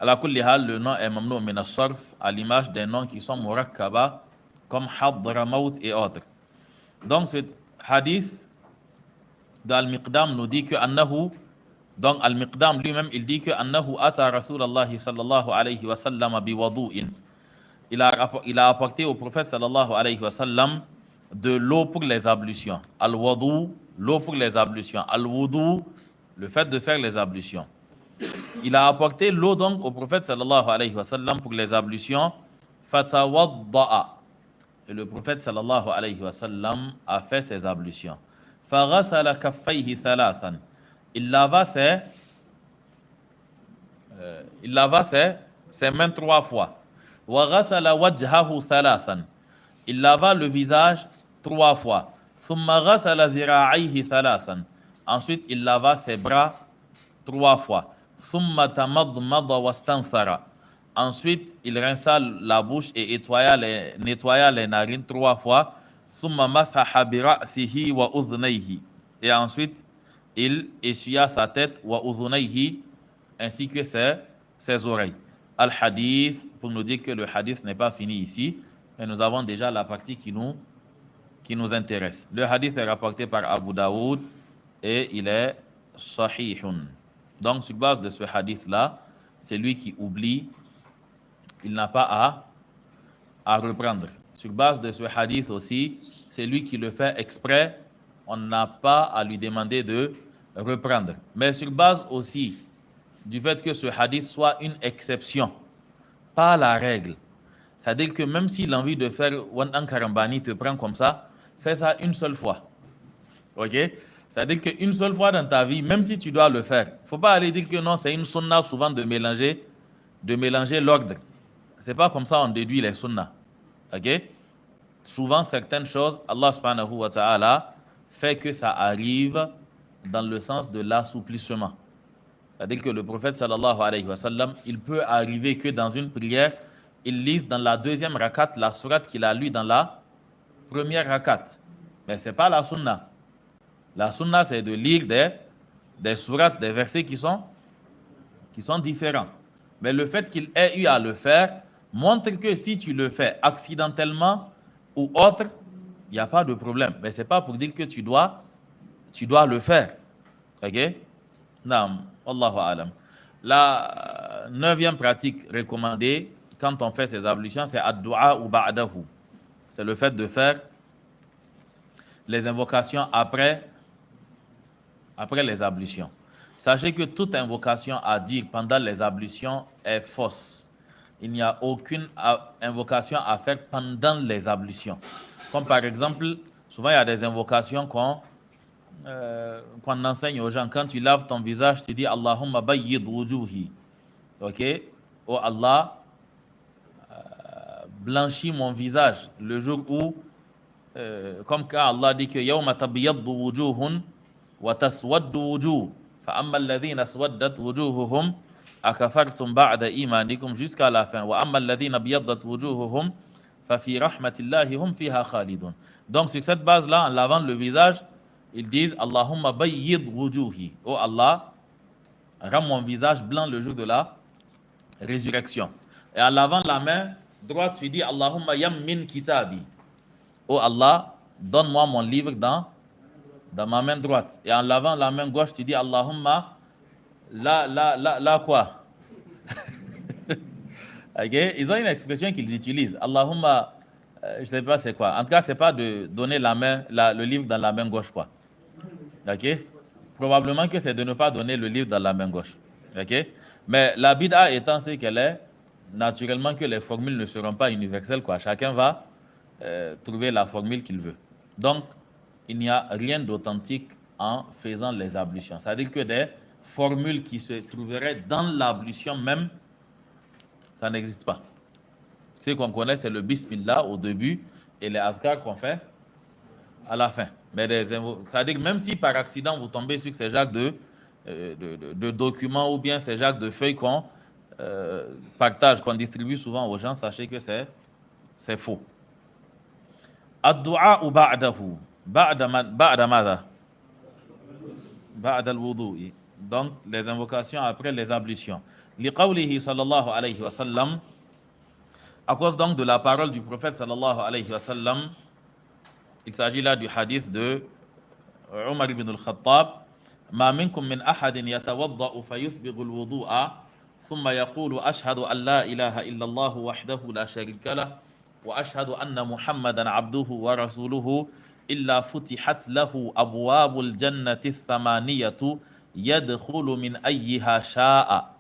Ala kulli hal, le nom est mamnou min as-sarf à l'image des noms qui sont murakkaba comme Hadramaut et autres. Donc ce hadith d'Al-Miqdam nous dit que annahu, donc Al-Miqdam lui-même il dit que annahu ata Rasulallah sallallahu alayhi wa sallam bi wudu'in. Il a apporté au prophète sallallahu alayhi wa sallam de l'eau pour les ablutions. Al-wudu, l'eau pour les ablutions. Al-wudu, le fait de faire les ablutions. Il a apporté l'eau donc au prophète sallallahu alayhi wa sallam pour les ablutions. Fatawadda'a. Et le prophète sallallahu alayhi wa sallam a fait ses ablutions. Faghasala kaffayhi thalathan. Il lava ses mains 3 fois. Wa ghasala wajhahu thalathan. Il lava le visage 3 fois. Thumma ghasala dhira'ayhi thalathan. Ensuite, il lava ses bras 3 fois. Thumma tamadmada wastanthara. Ensuite, il rinça la bouche et nettoya les narines 3 fois. Thumma masaha bi ra'sihi wa udhnayhi. Et ensuite, il essuya sa tête wa udhnayhi ainsi que ses oreilles. Al-hadith, pour nous dire que le hadith n'est pas fini ici, mais nous avons déjà la partie qui nous intéresse. Le hadith est rapporté par Abu Daoud et il est sahihun. Donc, sur base de ce hadith-là, c'est lui qui oublie, il n'a pas à reprendre. Sur base de ce hadith aussi, c'est lui qui le fait exprès, on n'a pas à lui demander de reprendre. Mais sur base aussi du fait que ce hadith soit une exception, pas la règle. C'est-à-dire que même si l'envie de faire Wandan Karambani te prend comme ça, fais ça une seule fois. Ok? C'est-à-dire qu'une seule fois dans ta vie, même si tu dois le faire, il ne faut pas aller dire que non, c'est une sunna souvent de mélanger l'ordre. Ce n'est pas comme ça on déduit les sunnas. Ok? Souvent, certaines choses, Allah subhanahu wa ta'ala fait que ça arrive dans le sens de l'assouplissement. C'est-à-dire que le prophète sallallahu alayhi wa sallam, il peut arriver que dans une prière, il lise dans la deuxième rakat la sourate qu'il a lue dans la première rakat. Mais ce n'est pas la sunna. La sunna, c'est de lire des sourates, des versets qui sont différents. Mais le fait qu'il ait eu à le faire montre que si tu le fais accidentellement ou autre, il n'y a pas de problème. Mais ce n'est pas pour dire que tu dois le faire. Ok? Naam, Allahu a'lam. La 9e pratique recommandée quand on fait ces ablutions, c'est ad-du'a ou ba'dahu. C'est le fait de faire les invocations après les ablutions. Sachez que toute invocation à dire pendant les ablutions est fausse. Il n'y a aucune invocation à faire pendant les ablutions. Comme par exemple, souvent il y a des invocations qu'on enseigne aux gens. Quand tu laves ton visage, tu dis Allahumma bayyid wujuhi. Ok? Oh Allah, blanchis mon visage le jour où, comme quand Allah dit que yawma tabyaddu wujuhun wa taswaddu wujuh. Fa amma alladhina aswaddat wujuhuhum akafartum ba'da imanikum jusqu'à la fin. Wa amma alladhina byaddat wujuhuhum فَفِي رَحْمَةِ اللَّهِ هُمْ فِيهَا خَالِدُونَ. Donc sur cette base-là, en lavant le visage, ils disent Allahumma bayyid wujuhi. Oh Allah, rends mon visage blanc le jour de la résurrection. Et en lavant la main droite, tu dis Allahumma yammin kitabi. Oh Allah, donne-moi mon livre dans ma main droite. Et en lavant la main gauche, tu dis Allahumma la quoi? Okay? Ils ont une expression qu'ils utilisent. Allahumma, je ne sais pas c'est quoi. En tout cas, ce n'est pas de donner le livre dans la main gauche, quoi. Okay? Probablement que c'est de ne pas donner le livre dans la main gauche. Okay? Mais la bid'a étant ce qu'elle est, naturellement que les formules ne seront pas universelles, quoi. Chacun va trouver la formule qu'il veut. Donc, il n'y a rien d'authentique en faisant les ablutions. C'est-à-dire que des formules qui se trouveraient dans l'ablution même, ça n'existe pas. Ce qu'on connaît, c'est le bismillah au début et les adhkar qu'on fait à la fin. Mais c'est-à-dire que même si par accident vous tombez sur ces jacques de documents ou bien ces jacques de feuilles qu'on partage, qu'on distribue souvent aux gens, sachez que c'est faux. Ad-du'a ou ba'dahu. Ba'da madha? Ba'da al-wudu'i. Donc, les invocations après les ablutions. Liqawlihi sallallahu alayhi wa sallam. À cause donc de la parole du prophète sallallahu alayhi wa sallam, il s'agit là du hadith de Umar ibn al-Khattab. Ma minkum min ahadin yatawadda'u fayusbighu al-wudu'a thumma yaqulu ashhadu an la ilaha illa Allah wahdahu la sharika lah wa ashhadu anna Muhammadan abduhu wa rasuluhu illa futihat lahu abwabul jannati thamaniyatu yadkhulu min ayyiha sha'a.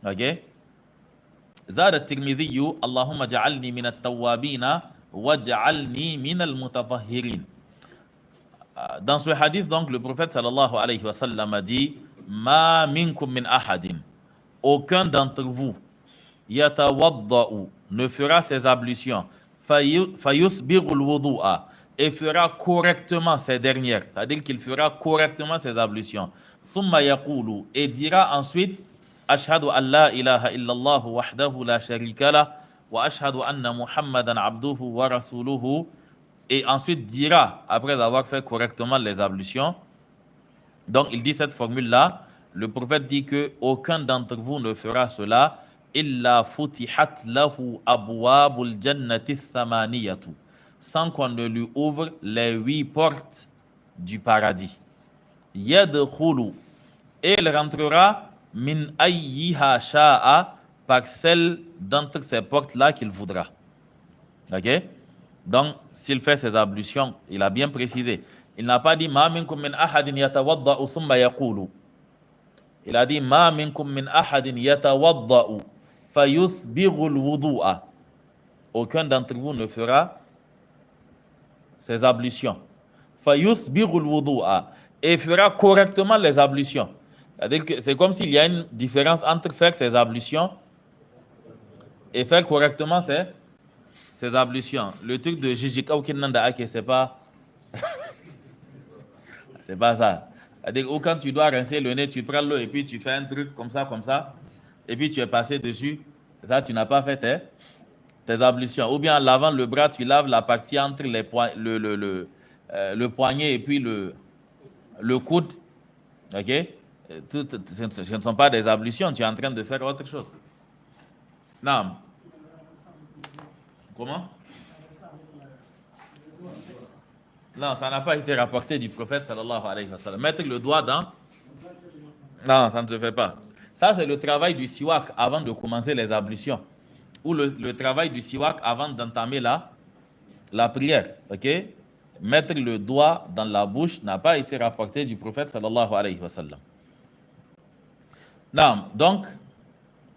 OK? زاد الترمذي اللهم اجعلني من التوابين واجعلني من المتطهرين. Dans ce hadith, donc, le prophète sallallahu alayhi wa sallam a dit Ma minkum min ahadin. Aucun d'entre vous yatawadda'u ne fera ses ablutions fayusbirul wudu'a et fera correctement ses dernières. C'est-à-dire qu'il fera correctement ses ablutions. Thumma yaqulu et dira ensuite Ashhadu an la ilaha illallah wahdahu la sharika lah wa ashhadu anna Muhammadan abduhu wa rasuluhu et ensuite dira après avoir fait correctement les ablutions. Donc il dit cette formule là, le prophète dit que aucun d'entre vous ne fera cela illa futihat lahu abwabul jannati thamaniyatu, sans qu'on ne lui ouvre les 8 portes du paradis. Yadkhulu, et il rentrera min ayyiha sha'a, par celle d'entre ces portes-là qu'il voudra. Ok? Donc, s'il fait ses ablutions, il a bien précisé. Il n'a pas dit ma minkum min ahadin yatawadda'u thumma yaqulu. Il a dit ma minkum min ahadin yatawadda'u fayusbighu al-wudu'a. Aucun d'entre vous ne fera ses ablutions. Fayusbighu al-wudu'a, et fera correctement les ablutions. C'est-à-dire que c'est comme s'il y a une différence entre faire ses ablutions et faire correctement ses ablutions. Le truc de Jijika ou Kinanda Ake, c'est pas c'est pas ça. C'est-à-dire que quand tu dois rincer le nez, tu prends l'eau et puis tu fais un truc comme ça, et puis tu es passé dessus. Ça, tu n'as pas fait tes ablutions. Ou bien en lavant le bras, tu laves la partie entre le poignet et puis le coude. Ok? Ce ne sont pas des ablutions, tu es en train de faire autre chose. Non. Comment? Non, ça n'a pas été rapporté du prophète sallallahu alayhi wa sallam. Mettre le doigt dans... Non, ça ne se fait pas. Ça, c'est le travail du siwak avant de commencer les ablutions. Ou le travail du siwak avant d'entamer la prière. Ok? Mettre le doigt dans la bouche n'a pas été rapporté du prophète sallallahu alayhi wa sallam. Non, donc,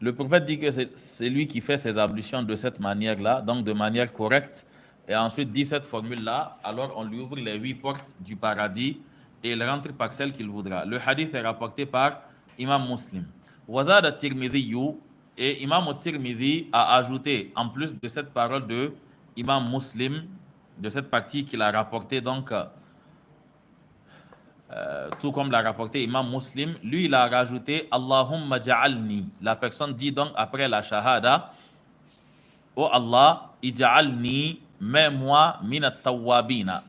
le prophète dit que c'est lui qui fait ses ablutions de cette manière-là, donc de manière correcte, et ensuite dit cette formule-là, alors on lui ouvre les 8 portes du paradis et il rentre par celle qu'il voudra. Le hadith est rapporté par Imam Muslim. Wazad al-Tirmidhi, et Imam al-Tirmidhi a ajouté, en plus de cette parole de Imam Muslim, de cette partie qu'il a rapportée, donc, tout comme l'a rapporté Imam Muslim, lui il a rajouté Allahumma ja'alni. La personne dit donc après la shahada, oh Allah, ij'alni, mets-moi minat tawwabina,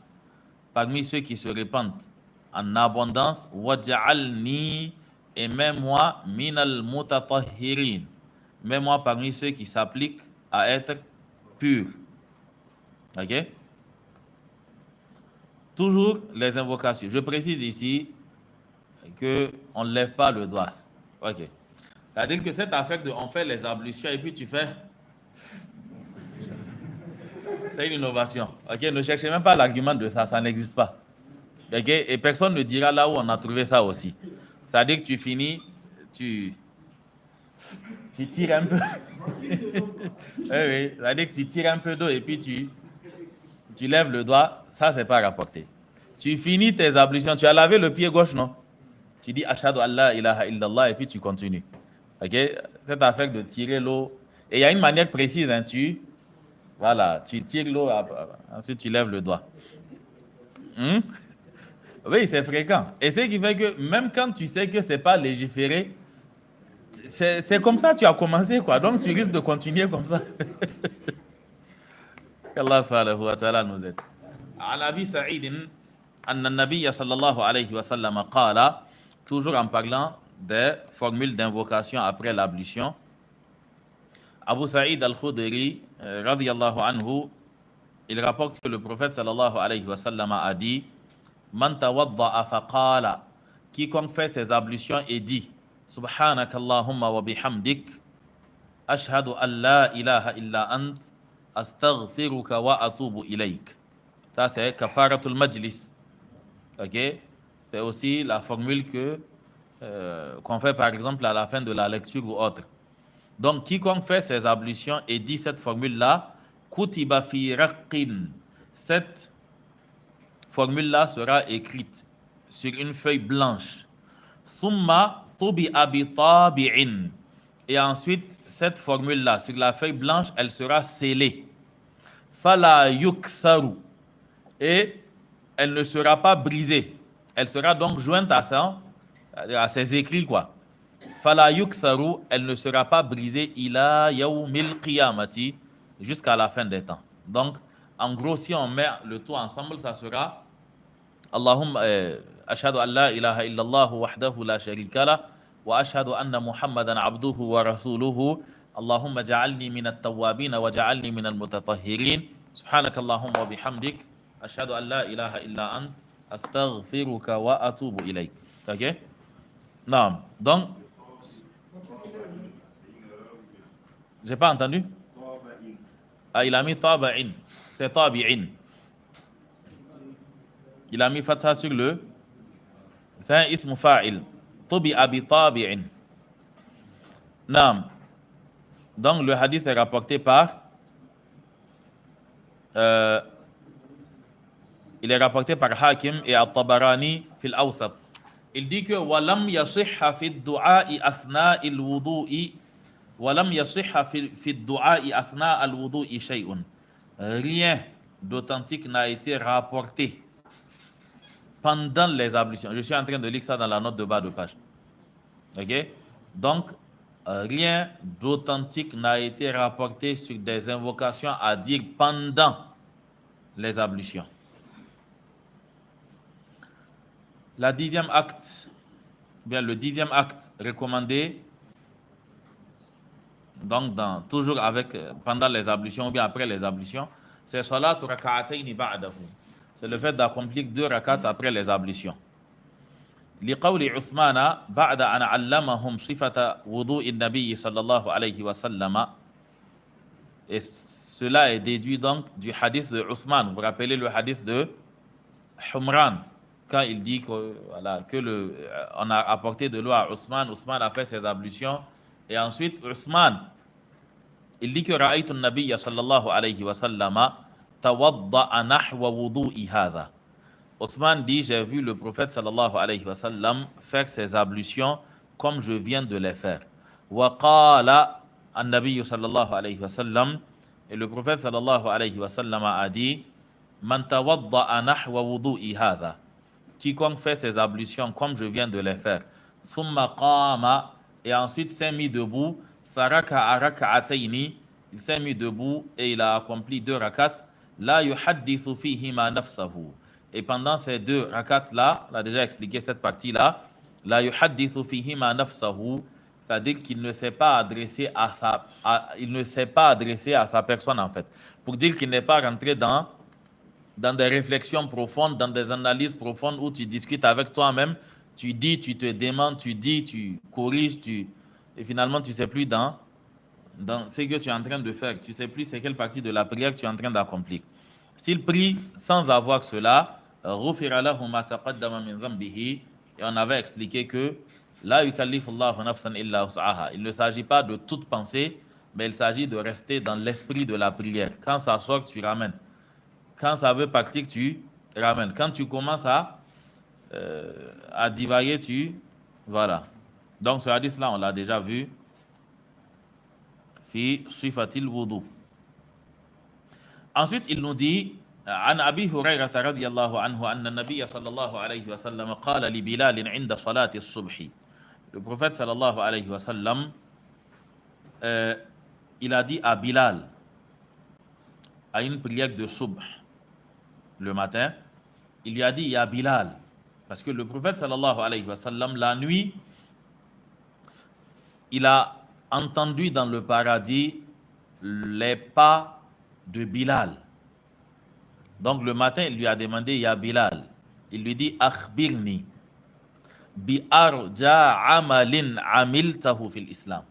parmi ceux qui se répandent en abondance, waj'alni, et mets-moi minal mutatahhirin, mets-moi parmi ceux qui s'appliquent à être purs. Ok? Toujours les invocations. Je précise ici qu'on ne lève pas le doigt. Ok. C'est-à-dire que cette affaire de on fait les ablutions et puis tu fais. C'est une innovation. Ok? Ne cherchez même pas l'argument de ça, ça n'existe pas. Ok? Et personne ne dira là où on a trouvé ça aussi. C'est-à-dire que tu finis, tu tires un peu. Oui, c'est-à-dire que tu tires un peu d'eau et puis tu lèves le doigt, ça c'est pas rapporté. Tu finis tes ablutions, tu as lavé le pied gauche, non? Tu dis Ashhadu an la ilaha illallah et puis tu continues. Ok? Cette affaire de tirer l'eau. Et il y a une manière précise, hein, tu tires l'eau, ensuite tu lèves le doigt. Oui, c'est fréquent. Et ce qui fait que même quand tu sais que c'est pas légiféré, c'est comme ça que tu as commencé, quoi. Donc tu risques de continuer comme ça. Qu'Allah subhanahu wa ta'ala nous aide. عن أبي سعيد أن النبي صلى الله عليه وسلم قال, toujours en parlant des formules d'invocation après l'ablution, Abu Sa'id al-Khudri, radiyallahu anhu, il rapporte que le prophète sallallahu alayhi wa sallam a dit, Man tawadda'a faqala, quiconque fait ses ablutions et dit, Subhanaka Allahumma wa bihamdik, ashhadu an la ilaha illa ant, astaghfiruka wa atubu ilayk. Ça, c'est kafaratul majlis. Ok? C'est aussi la formule qu'on fait par exemple à la fin de la lecture ou autre. Donc, quiconque fait ses ablutions et dit cette formule-là, kutiba fi raqqin, cette formule-là sera écrite sur une feuille blanche. Thumma tubi'a bi tabi'in. Et ensuite, cette formule-là, sur la feuille blanche, elle sera scellée. Fala yuksaru. Et elle ne sera pas brisée. Elle sera donc jointe à ses écrits, quoi. Fala yuksaru, elle ne sera pas brisée ila yawmil qiyamati, jusqu'à la fin des temps. Donc, en gros, si on met le tout ensemble, ça sera Allahumma ashhadu an la ilaha illallah wahdahu la sharika lah wa ashhadu anna Muhammadan abduhu wa rasuluhu. Allahumma ja'alni minat tawwabin wa ja'alni minal mutatahhirin. Subhanakallahumma wa bihamdik. Ashhadu an la ilaha illa ant, astaghfiruka wa atubu ilayk. Ok? Non. Donc, j'ai pas entendu? Ah, il a mis taba'in. C'est tabi'in. Il a mis fatha sur le. C'est un ism fa'il. Tubi'a bi tabi'in. Naam. Donc, le hadith est rapporté par. Il est rapporté par Hakim et At-Tabarani fil Awsat. Il dit que walam yasihha fi ad-du'a'i athna al-wudu'i walam yasihha fi ad-du'a'i athna al-wudu'i shay'un. Rien d'authentique n'a été rapporté pendant les ablutions. Je suis en train de lire ça dans la note de bas de page. OK? Donc, rien d'authentique n'a été rapporté sur des invocations à dire pendant les ablutions. Le dixième acte recommandé, donc toujours pendant les ablutions ou bien après les ablutions, c'est salatu raka'atayn ba'dahu. C'est le fait d'accomplir 2 rakats après les ablutions. لقول عثمان بعد أن علمهم صفة وضوء النبي صلى الله عليه وسلم. Et cela est déduit donc du hadith de Uthman. Vous vous rappelez le hadith de Humran, quand il dit on a apporté de l'eau à Uthman, Uthman a fait ses ablutions, et ensuite Uthman, il dit que ra'aytu an-nabiyya sallallahu alayhi wa sallam tawadda'a nahwa wudu'i hadha. Uthman dit, j'ai vu le prophète sallallahu alayhi wa sallam faire ses ablutions comme je viens de les faire. Wa qala an-nabiyyu sallallahu alayhi wa sallam, et le prophète sallallahu alayhi wa sallam a dit, man tawadda'a nahwa wudu'i hadha, quiconque fait ses ablutions comme je viens de les faire, thumma qama, et ensuite s'est mis debout, faraka'a raka'atayni, il s'est mis debout et il a accompli 2 rakats. La yuhaddithu fihima nafsahu. Et pendant ces 2 rakats-là, on a déjà expliqué cette partie-là, la yuhaddithu fihima nafsahu, c'est-à-dire qu'il ne s'est pas adressé à sa personne en fait. Pour dire qu'il n'est pas rentré dans des réflexions profondes, dans des analyses profondes où tu discutes avec toi-même, tu dis, tu te demandes, tu dis, tu corriges, et finalement tu ne sais plus dans ce que tu es en train de faire. Tu ne sais plus c'est quelle partie de la prière que tu es en train d'accomplir. S'il prie sans avoir cela, et on avait expliqué que la yukallifullahu nafsan illa wus'aha. Il ne s'agit pas de toute pensée, mais il s'agit de rester dans l'esprit de la prière. Quand ça sort, tu ramènes. Quand ça veut partir, tu ramènes. Quand tu commences à divaguer, voilà. Donc ce hadith-là, on l'a déjà vu. Fi sifatil wudu. Ensuite, il nous dit عن أبي هريرة رضي الله عنه أن النبي صلى الله عليه وسلم قال لبلال عند صلاة الصبح. Le prophète sallallahu alayhi wa sallam, il a dit à Bilal, à une prière de subh, le matin, il lui a dit, ya Bilal, parce que le prophète sallallahu alayhi wa sallam, la nuit, il a entendu dans le paradis les pas de Bilal. Donc le matin, il lui a demandé, ya Bilal, il lui dit, akhbirni bi arja amalin amiltahu fil islam.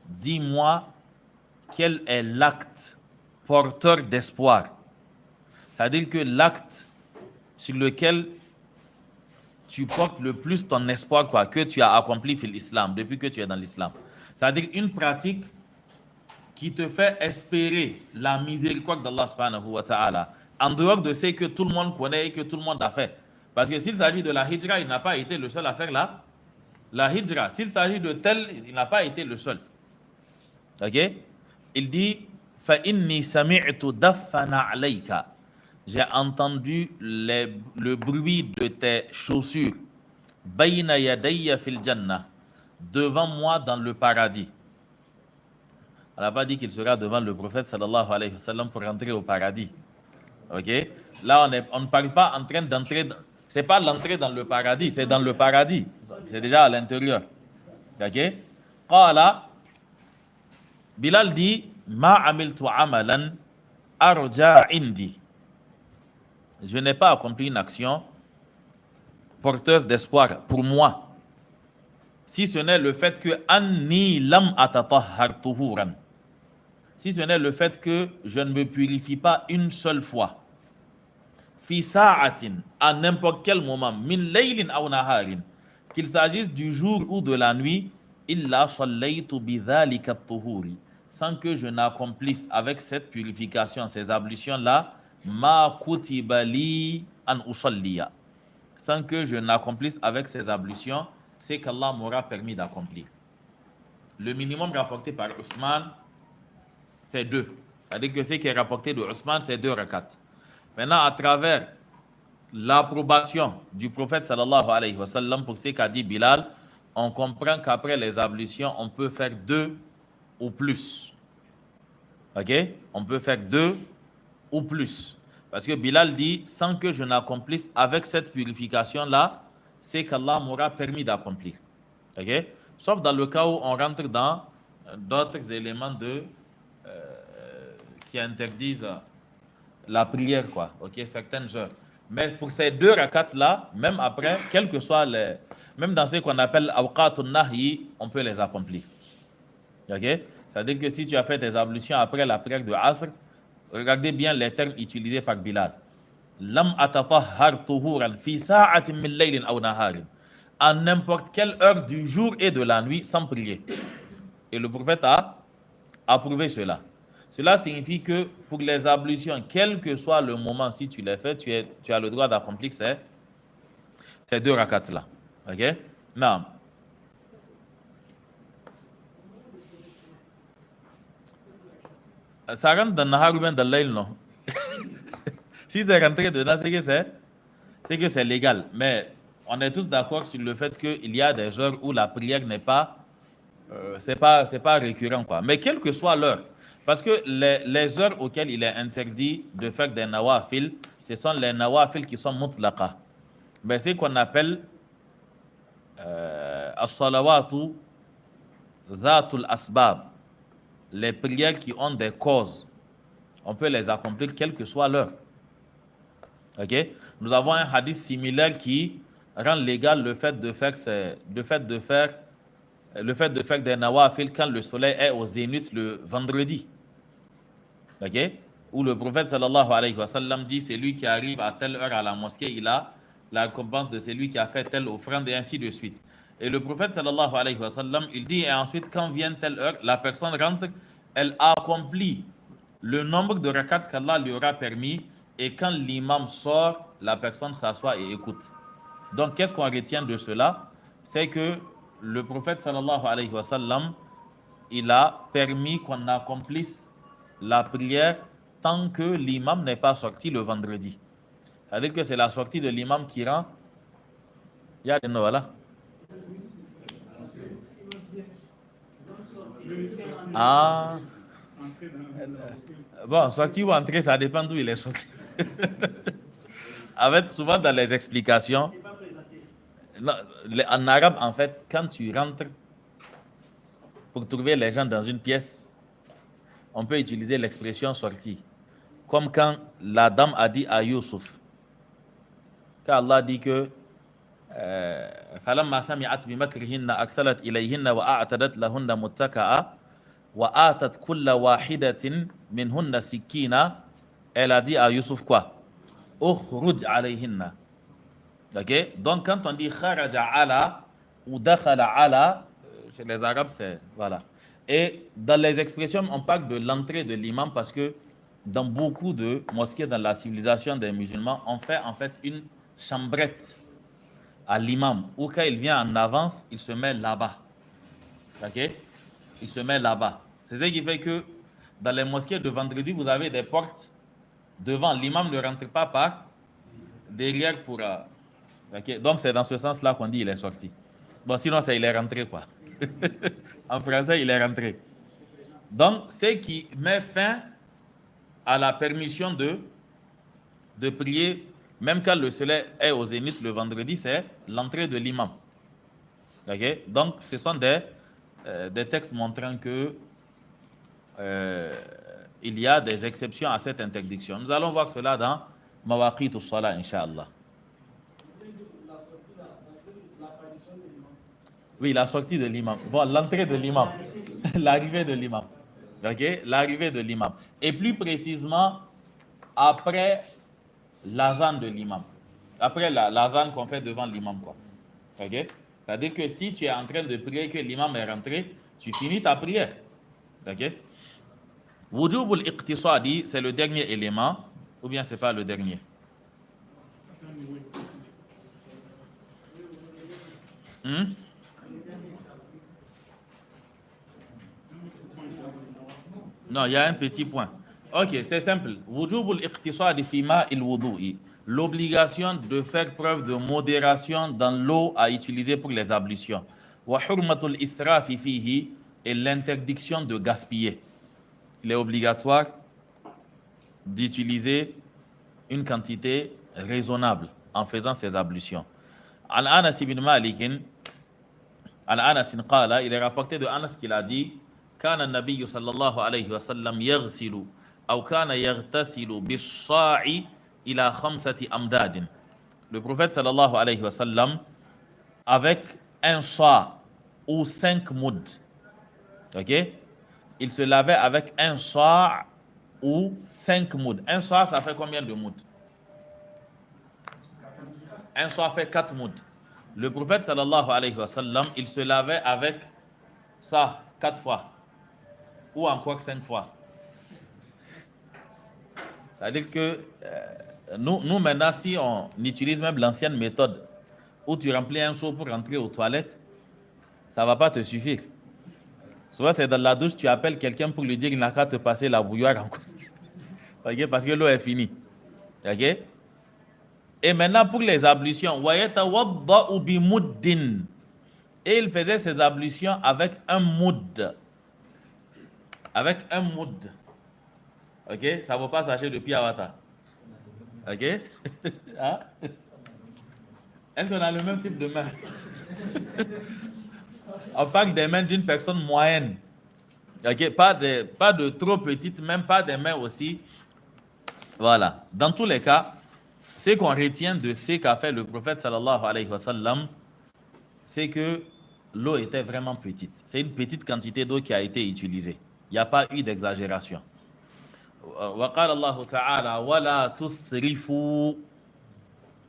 Dis-moi quel est l'acte porteur d'espoir. C'est-à-dire que l'acte sur lequel tu portes le plus ton espoir, que tu as accompli fil islam, depuis que tu es dans l'islam. C'est-à-dire une pratique qui te fait espérer la miséricorde d'Allah subhanahu wa ta'ala, en dehors de ce que tout le monde connaît et que tout le monde a fait. Parce que s'il s'agit de la hijra, il n'a pas été le seul à faire la hijra. S'il s'agit de tel, il n'a pas été le seul. Ok? Il dit, فَإِنِّي سَمِعْتُ دَفَّنَ عَلَيْكَ. J'ai entendu le bruit de tes chaussures, بَيْنَ يَدَيَّ فِي الْجَنَّةِ, devant moi dans le paradis. On n'a pas dit qu'il sera devant le prophète sallallahu alayhi wa sallam pour rentrer au paradis. Ok? Là, on ne parle pas en train d'entrer. C'est pas l'entrée dans le paradis, c'est dans le paradis. C'est déjà à l'intérieur. Ok? Qala, Bilal dit, ma amiltu amalan arja indi. Je n'ai pas accompli une action porteuse d'espoir pour moi, si ce n'est le fait que anni lam atatahhar tuhuran. Si ce n'est le fait que je ne me purifie pas une seule fois, fi sa'atin, à n'importe quel moment, min laylin aw naharin, qu'il s'agisse du jour ou de la nuit, illa sallaytu bi dhalika at-tuhuri, sans que je n'accomplisse avec cette purification, ces ablutions-là, ma kutiba li an usalliya, sans que je n'accomplisse avec ces ablutions, c'est qu'Allah m'aura permis d'accomplir. Le minimum rapporté par Ousmane, c'est 2. C'est-à-dire que ce qui est rapporté de Ousmane, c'est 2 rakats. Maintenant, à travers l'approbation du prophète sallallahu alayhi wa sallam pour ce qu'a dit Bilal, on comprend qu'après les ablutions, on peut faire 2 ou plus. Ok? On peut faire 2 ou plus. Parce que Bilal dit, sans que je n'accomplisse avec cette purification-là, c'est qu'Allah m'aura permis d'accomplir. Ok? Sauf dans le cas où on rentre dans d'autres éléments qui interdisent la prière, ok, certaines heures. Mais pour ces 2 rakats-là, même après, quel que soit même dans ce qu'on appelle awqatun nahyi, on peut les accomplir. Ok? C'est-à-dire que si tu as fait tes ablutions après la prière de Asr, regardez bien les termes utilisés par Bilal. Lam atatahhar tuhuran fi sa'atin min laylin aw naharin. À n'importe quelle heure du jour et de la nuit sans prier. Et le prophète a approuvé cela. Cela signifie que pour les ablutions, quel que soit le moment, si tu les fais, tu as le droit d'accomplir ces 2 rakats-là. Ok? Non. Ça rentre dans Nahar ou bien dans Layl, non? Si c'est rentré dedans, c'est que c'est légal. Mais on est tous d'accord sur le fait qu'il y a des heures où la prière n'est pas c'est pas récurrent, quoi. Mais quelle que soit l'heure, parce que les heures auxquelles il est interdit de faire des nawafil, ce sont les nawafil qui sont mutlaqa. Mais c'est qu'on appelle as-salawatu dhatul asbab, les prières qui ont des causes. On peut les accomplir quelle que soit l'heure. Ok? Nous avons un hadith similaire qui rend légal le fait de faire des nawafil quand le soleil est au zénith le vendredi. Ok? Où le prophète sallallahu alayhi wa sallam dit, c'est lui qui arrive à telle heure à la mosquée, il a la récompense de celui qui a fait telle offrande et ainsi de suite. Et le prophète sallallahu alayhi wa sallam, il dit, et ensuite quand vient telle heure, la personne rentre, elle accomplit le nombre de rakats qu'Allah lui aura permis, et quand l'imam sort, la personne s'assoit et écoute. Donc qu'est-ce qu'on retient de cela? C'est que le prophète sallallahu alayhi wa sallam, il a permis qu'on accomplisse la prière tant que l'imam n'est pas sorti le vendredi. C'est-à-dire que c'est la sortie de l'imam qui rend. Il y a des noms là. Ah. Bon, sorti ou entré, ça dépend d'où il est sorti. En fait, souvent dans les explications, en arabe, en fait, quand tu rentres pour trouver les gens dans une pièce, on peut utiliser l'expression sortie. Comme quand la dame a dit à Youssouf, quand Allah dit que فَلَمَّا سَمِعَتْ بِمَكْرِهِنَّ أَرْسَلَتْ إِلَيْهِنَّ وَأَعْتَدَتْ لَهُنَّ مُتَّكَأً وَآتَتْ كُلَّ وَاحِدَةٍ مِنْهُنَّ سِكِّينًا. Elle a dit à Youssouf quoi? اخرج عليهن. Ok? Donc quand on dit kharaja ala ou dakhala ala, chez les Arabes c'est voilà. Et dans les expressions, on parle de l'entrée de l'imam parce que dans beaucoup de mosquées dans la civilisation des musulmans, on fait en fait une chambrette à l'imam ou quand il vient en avance, il se met là-bas. Ok? Il se met là-bas. C'est ce qui fait que dans les mosquées de vendredi, vous avez des portes devant. L'imam ne rentre pas par derrière pour... Okay. Donc c'est dans ce sens-là qu'on dit il est sorti. Bon, sinon c'est il est rentré quoi. En français, il est rentré. Donc, ce qui met fin à la permission de prier, même quand le soleil est au zénith le vendredi, c'est l'entrée de l'imam. Okay. Donc, ce sont des textes montrant que il y a des exceptions à cette interdiction. Nous allons voir cela dans Mawaqitus Salah, Inch'Allah. Oui, la sortie de l'imam. Bon, l'entrée de l'imam. L'arrivée de l'imam. Ok? L'arrivée de l'imam. Et plus précisément, après l'azan de l'imam. Après l'azan qu'on fait devant l'imam, quoi. Ok? C'est-à-dire que si tu es en train de prier que l'imam est rentré, tu finis ta prière. Ok? Wujub al-iqtisadi, c'est le dernier élément, ou bien c'est pas le dernier? Non, il y a un petit point. Ok, c'est simple. Wujub al-iqtisadi fi ma'il wudu'i. L'obligation de faire preuve de modération dans l'eau à utiliser pour les ablutions. Wa hurmatul israfi fihi, et l'interdiction de gaspiller. Il est obligatoire d'utiliser une quantité raisonnable en faisant ces ablutions. An Anas ibn Malik, An Anas qala, il est rapporté de Anas qu'il a dit, كان النبي صلى الله عليه وسلم يغسل أو كان يغتسل بالصاع إلى 5 أمداد. Le prophète sallallahu alayhi wa sallam, avec un sa' ou 5 mouds, ok, il se lavait avec un sa' ou 5 mouds. Un sa' ça fait combien de mouds? Un sa' fait 4 mouds. Le prophète sallallahu alayhi wa sallam, il se lavait avec ça 4 fois ou encore 5 fois. C'est-à-dire que nous maintenant, si on utilise même l'ancienne méthode où tu remplis un seau pour rentrer aux toilettes, ça ne va pas te suffire. Souvent, c'est dans la douche, tu appelles quelqu'un pour lui dire qu'il n'a qu'à te passer la bouilloire encore. Okay? Parce que l'eau est finie. Okay? Et maintenant, pour les ablutions, et Et il faisait ses ablutions avec un moud. Avec un moud. Ok? Ça ne vaut pas s'acheter de Piawata. Ok? Hein? Est-ce qu'on a le même type de main? On parle des mains d'une personne moyenne. Ok? Pas de trop petites, même pas des mains aussi. Voilà. Dans tous les cas, ce qu'on retient de ce qu'a fait le prophète sallallahu alayhi wa sallam, c'est que l'eau était vraiment petite. C'est une petite quantité d'eau qui a été utilisée. Il n'y a pas eu d'exagération. وقال الله تعالى ولا تسرفوا,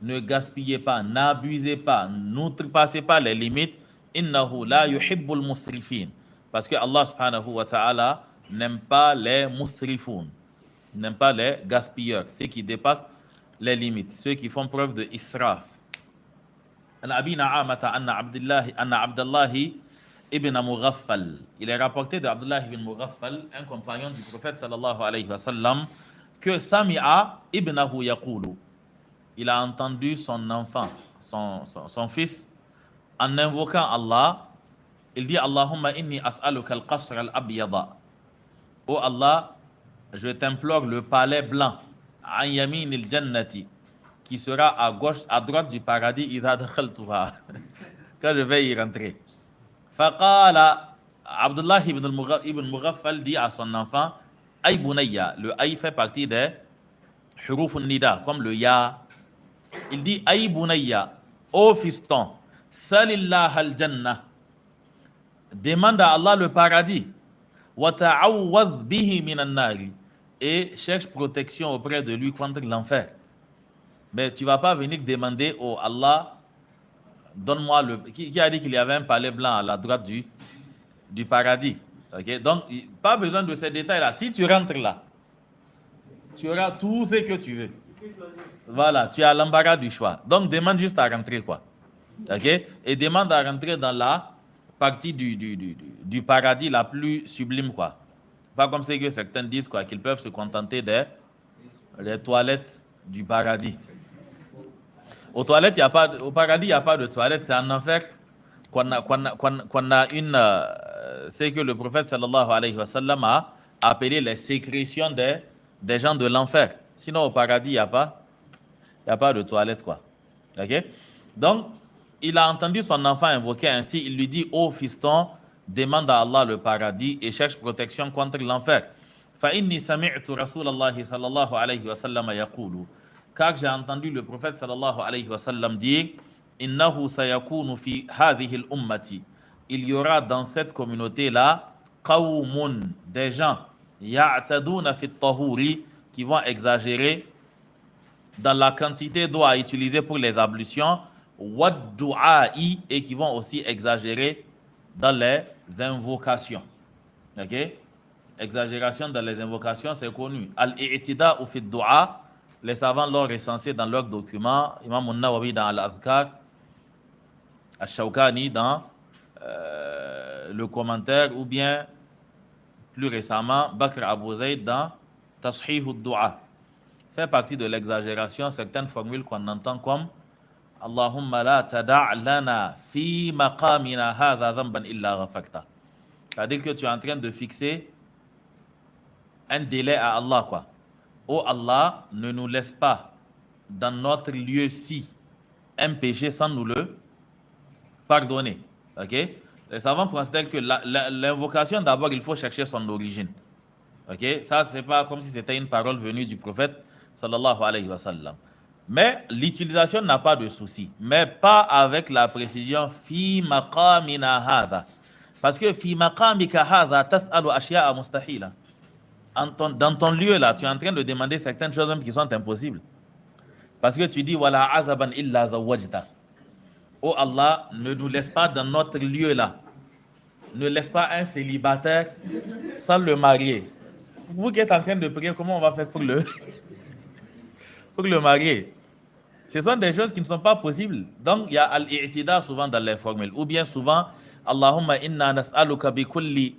ne gaspillez pas, n'abusez pas, n'outrepassez pas les limites. Innahu la yuhibbul musrifin, parce que Allah subhanahu wa ta'ala n'aime pas les musrifoun, n'aime pas les gaspilleurs, ceux qui dépassent les limites, ceux qui font preuve de israf. An Abi Na'amata anna Abdullah ibn Mughaffal, il est rapporté d'Abdullah ibn Mughaffal, un compagnon du prophète sallallahu alayhi wa sallam, que Sami'a ibnahu yaqulu, il a entendu son enfant, son fils, en invoquant Allah, il dit Allahumma inni as'aluka al-qasr al-abyada. Oh Allah, je t'implore le palais blanc, an yamin al-jannati, qui sera à gauche, à droite du paradis, idha dakhaltuha, quand je vais y rentrer. Faqala, Abdullah ibn Mughaffal dit à son enfant, Ay bunayya, le Ay fait partie des huruf nida, comme le Ya. Il dit Ay bunayya, ô fiston, salillah al-jannah, demande à Allah le paradis, wa ta'awwadh bihi minan nari, et cherche protection auprès de lui contre l'enfer. Mais tu ne vas pas venir demander au Allah, donne-moi le... Qui a dit qu'il y avait un palais blanc à la droite du paradis? Okay? Donc, pas besoin de ces détails-là. Si tu rentres là, tu auras tout ce que tu veux. Voilà, tu as l'embarras du choix. Donc, demande juste à rentrer, quoi. Okay? Et demande à rentrer dans la partie du paradis la plus sublime, quoi. Pas comme c'est que certains disent, quoi, qu'ils peuvent se contenter des toilettes du paradis. Au paradis, il n'y a pas de toilette, c'est en enfer qu'on a une... c'est que le prophète sallallahu alayhi wa sallam a appelé les sécrétions des gens de l'enfer. Sinon, au paradis, il n'y a pas de toilette, quoi. Ok? Donc, il a entendu son enfant invoquer ainsi, il lui dit, ô fiston, demande à Allah le paradis et cherche protection contre l'enfer. فَإِنِّي سَمِعْتُ رَسُولَ اللَّهِ صَلَّى اللَّهُ عَلَيْهِ وَسَلَّمَ يَقُولُ, car j'ai entendu le prophète sallallahu alayhi wa sallam dire, innahu sayakunu fi hadhihi al-ummati, il y aura dans cette communauté là qawmun, des gens ya'taduna fi at-tahuri, qui vont exagérer dans la quantité d'eau à utiliser pour les ablutions, wad-du'a'i, et qui vont aussi exagérer dans les invocations. OK? Exagération dans les invocations, c'est connu. Al-i'tida'u fi ad-du'a, les savants l'ont recensé dans leurs documents. Imam al-Nawawi dans Al-Adhkar, Al-Shawkani dans le commentaire, ou bien plus récemment, Bakr Abu Zayd dans Tashih al-Du'a. Fait partie de l'exagération certaines formules qu'on entend comme Allahumma la tada' lana fi maqamina hadha dhanban illa ghafarta. C'est-à-dire que tu es en train de fixer un délai à Allah, quoi. Oh Allah, ne nous laisse pas dans notre lieu-ci un péché sans nous le pardonner. Ok? Les savants considèrent que l'invocation, d'abord, il faut chercher son origine. Ok? Ça, c'est pas comme si c'était une parole venue du prophète sallallahu alayhi wa sallam. Mais l'utilisation n'a pas de souci. Mais pas avec la précision fi maqamina hadha. Parce que fi maqamika hadha tas'alu ashya'a mustahila. Dans ton lieu là, tu es en train de demander certaines choses même qui sont impossibles. Parce que tu dis wala azaban illa zawajta. Oh Allah, ne nous laisse pas dans notre lieu là. Ne laisse pas un célibataire sans le marier. Vous qui êtes en train de prier, comment on va faire pour le marier? Ce sont des choses qui ne sont pas possibles. Donc il y a al-i'tida souvent dans les formules. Ou bien souvent, Allahumma inna nas'aluka bikulli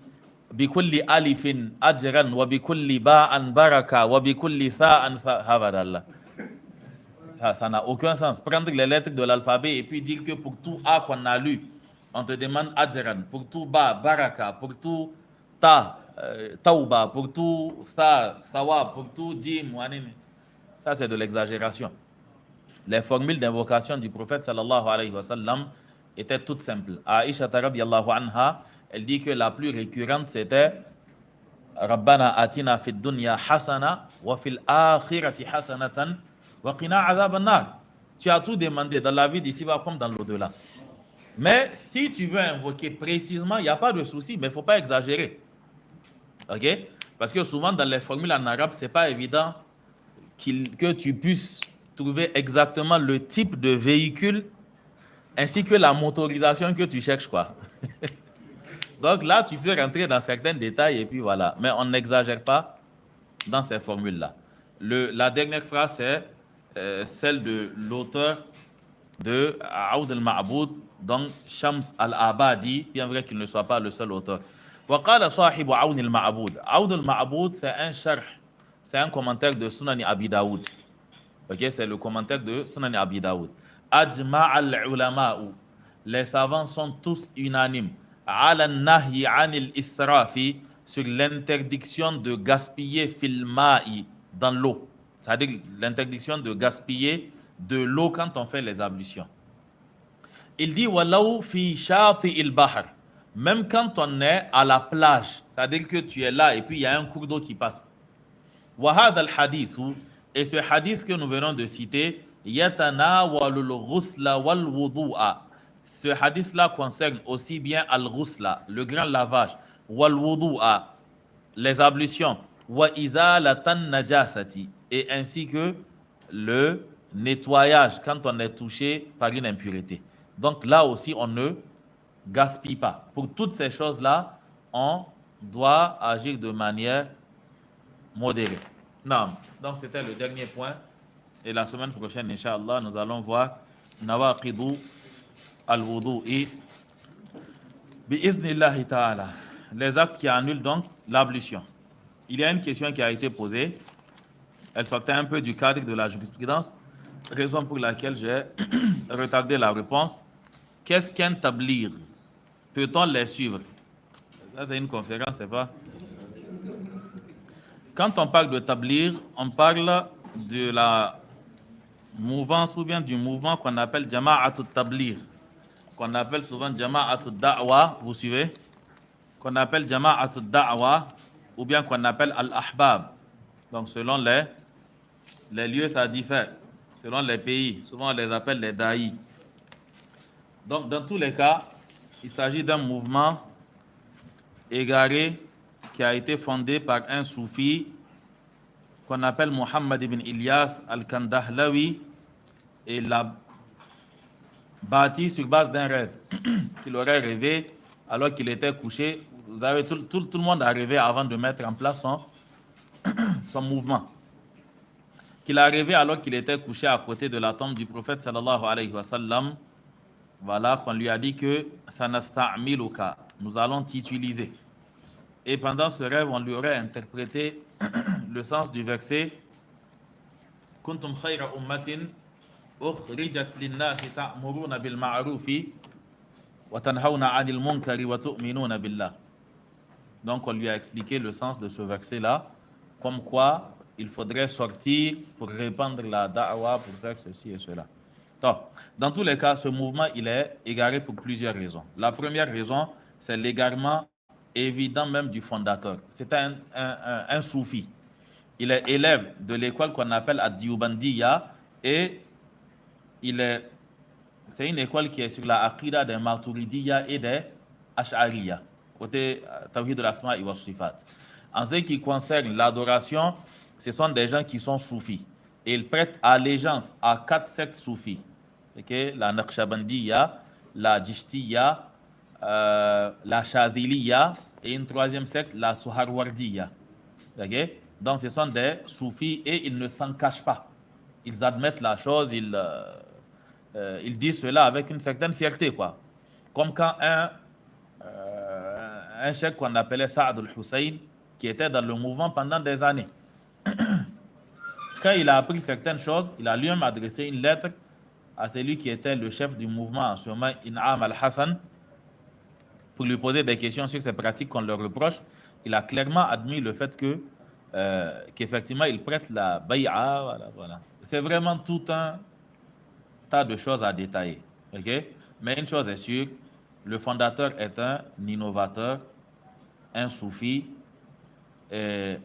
alifin ajran wa bikulli ba'an baraka wa bikulli tha'an habadallah. Ça n'a aucun sens. Prendre les lettres de l'alphabet et puis dire que pour tout A qu'on a lu, On te demande ajran, pour tout ba, baraka, pour tout ta, tauba, pour tout sa, sawa, pour tout jim, wanini. Ça, c'est de l'exagération. Les formules d'invocation du prophète sallallahu alayhi wa sallam étaient toutes simples. Aisha radiyallahu anha, elle dit que la plus récurrente c'était Rabbana atina fid dunya hasana wa fil akhirati hasanatan wa qina azab an-nar. Tu as tout demandé dans la vie d'ici-bas comme dans l'au-delà. Mais si tu veux invoquer précisément, il n'y a pas de souci, mais il ne faut pas exagérer. Ok? Parce que souvent dans les formules en arabe, ce n'est pas évident que tu puisses trouver exactement le type de véhicule ainsi que la motorisation que tu cherches, quoi. Donc là, tu peux rentrer dans certains détails et puis voilà. Mais on n'exagère pas dans ces formules-là. La dernière phrase, c'est celle de l'auteur de Aoud al-Ma'boud, donc Shams al-Abadi, bien vrai qu'il ne soit pas le seul auteur. وقال صاحب عون المعبود. عون المعبود, c'est un sharh, c'est un commentaire de Sunani Abi Daoud. Ok, c'est le commentaire de Sunani Abi Daoud. Ajma' al-ulama'u. Les savants sont tous unanimes. Ala nahyi anil israfi, sur l'interdiction de gaspiller fil ma'i, dans l'eau. C'est-à-dire l'interdiction de gaspiller de l'eau quand on fait les ablutions. Il dit walau fi shati'il bahr, même quand on est à la plage, c'est-à-dire que tu es là et puis il y a un cours d'eau qui passe. Wa hadha al-hadith, et ce hadith que nous venons de citer, yatanawalul ghusla wal wudu'a. Ce hadith-là concerne aussi bien al-ghusla, le grand lavage, wal wudu'a, les ablutions, wa izalatan najasati, et ainsi que le nettoyage quand on est touché par une impureté. Donc là aussi, on ne gaspille pas. Pour toutes ces choses-là, on doit agir de manière modérée. Non. Donc c'était le dernier point. Et la semaine prochaine, Inch'Allah, nous allons voir Nawaqidu al-wudu'i bi'iznillahi ta'ala. Les actes qui annulent donc l'ablution. Il y a une question qui a été posée. Elle sortait un peu du cadre de la jurisprudence, raison pour laquelle j'ai retardé la réponse. Qu'est-ce qu'un tablir? Peut-on les suivre? Ça, c'est une conférence, c'est pas? Quand on parle de tablir, on parle de la mouvance ou bien du mouvement qu'on appelle jama'atut tablir, qu'on appelle souvent jama'atut da'wa, vous suivez? Qu'on appelle jama'atut da'wa ou bien qu'on appelle al-ahbab. Donc selon les lieux, ça diffère. Selon les pays, souvent on les appelle les daïs. Donc dans tous les cas, il s'agit d'un mouvement égaré qui a été fondé par un soufi qu'on appelle Muhammad ibn Ilyas al-Kandahlawi, et il l'a bâti sur base d'un rêve qu'il aurait rêvé alors qu'il était couché. Vous avez tout le monde a rêvé avant de mettre en place son mouvement. Qu'il a rêvé alors qu'il était couché à côté de la tombe du prophète sallallahu alayhi wa sallam. Voilà, qu'on lui a dit que sanasta'miluka, nous allons t'utiliser. Et pendant ce rêve, on lui aurait interprété le sens du verset Kuntum khayra ummatin ukhrijat lin-nasi ta'muruna bil ma'rufi wa tanhauna 'anil munkari wa tu'minuna billah. Donc on lui a expliqué le sens de ce verset-là, comme quoi il faudrait sortir pour répandre la da'wa, pour faire ceci et cela. Donc, dans tous les cas, ce mouvement, il est égaré pour plusieurs raisons. La première raison, c'est l'égarement évident même du fondateur. C'est un soufi. Il est élève de l'école qu'on appelle Ad-Diyubandiya, et c'est une école qui est sur la Aqida des Maturidiyya et des Ash'ariyya, côté Tawhid al-Asma wa Sifat. En ce qui concerne l'adoration, ce sont des gens qui sont soufis. Et ils prêtent allégeance à 4 sectes soufis. Okay? La Naqshbandiyya, la Jishtiya, la Shadhiliya, et une 3e secte, la Suharwardiyya. Okay? Donc ce sont des soufis et ils ne s'en cachent pas. Ils admettent la chose, ils disent cela avec une certaine fierté, quoi. Comme quand un cheikh qu'on appelait Saad al-Hussein, qui était dans le mouvement pendant des années. Quand il a appris certaines choses, il a lui-même adressé une lettre à celui qui était le chef du mouvement en ce moment, In'am al-Hassan, pour lui poser des questions sur ces pratiques qu'on leur reproche, il a clairement admis le fait que qu'effectivement, il prête la bay'a. Voilà. C'est vraiment tout un tas de choses à détailler. Okay? Mais une chose est sûre, le fondateur est un innovateur, un soufi, et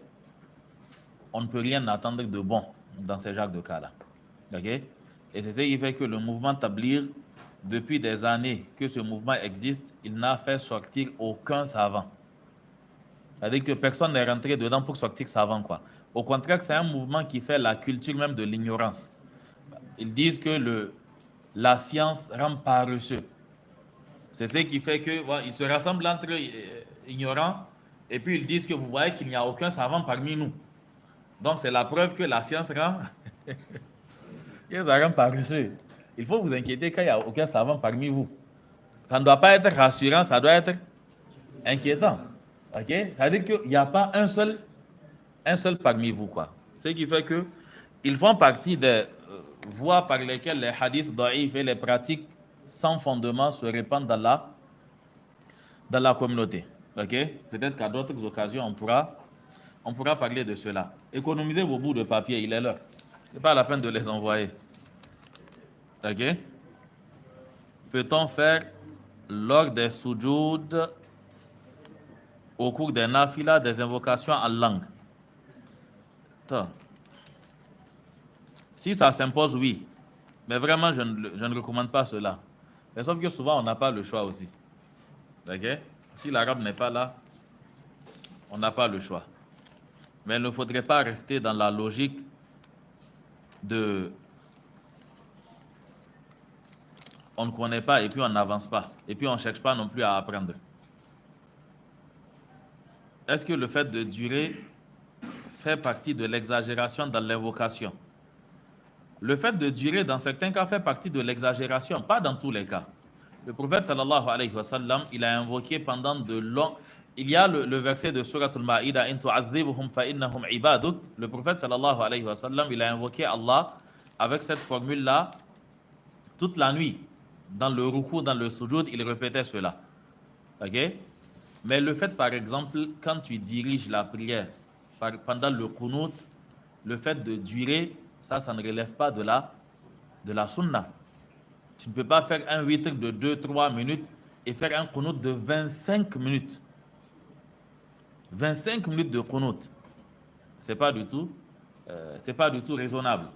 on ne peut rien attendre de bon dans ce genre de cas-là. Okay? Et c'est ce qui fait que le mouvement Tabligh, depuis des années que ce mouvement existe, il n'a fait sortir aucun savant. C'est-à-dire que personne n'est rentré dedans pour sortir savant, quoi. Au contraire, c'est un mouvement qui fait la culture même de l'ignorance. Ils disent que la science rend paresseux. C'est ce qui fait qu'ils se rassemblent entre ignorants et puis ils disent que vous voyez qu'il n'y a aucun savant parmi nous. Donc c'est la preuve que la science rend, paresseux. Il faut vous inquiéter quand il n'y a aucun savant parmi vous. Ça ne doit pas être rassurant, ça doit être inquiétant. Ok? C'est-à-dire qu'il n'y a pas un seul parmi vous, quoi. Ce qui fait que ils font partie des voies par lesquelles les hadiths da'if et les pratiques sans fondement se répandent dans la communauté. Ok? Peut-être qu'à d'autres occasions, on pourra parler de cela. Économisez vos bouts de papier, il est l'heure. Ce n'est pas la peine de les envoyer. Ok? Peut-on faire lors des soujouds au cours des nafila des invocations en langue? Attends. Si ça s'impose, oui. Mais vraiment, je ne recommande pas cela. Mais sauf que souvent, on n'a pas le choix aussi. Ok? Si l'arabe n'est pas là, on n'a pas le choix. Mais il ne faudrait pas rester dans la logique de on ne connaît pas et puis on n'avance pas. Et puis on ne cherche pas non plus à apprendre. Est-ce que le fait de durer fait partie de l'exagération dans l'invocation? Le fait de durer dans certains cas fait partie de l'exagération, pas dans tous les cas. Le prophète sallallahu alayhi wa sallam, il a invoqué pendant de longs... Il y a le verset de Surat al-Ma'ida, « In tu'adhibuhum fa innahum ibaduk » Le prophète sallallahu alayhi wa sallam, il a invoqué Allah avec cette formule-là toute la nuit. Dans le ruku, dans le sujoud, il répétait cela. Ok? Mais le fait, par exemple, quand tu diriges la prière pendant le qunut, le fait de durer, ça ne relève pas de la sunna. Tu ne peux pas faire un witr de 2-3 minutes et faire un qunut de 25 minutes. 25 minutes de qunut. C'est pas du tout raisonnable.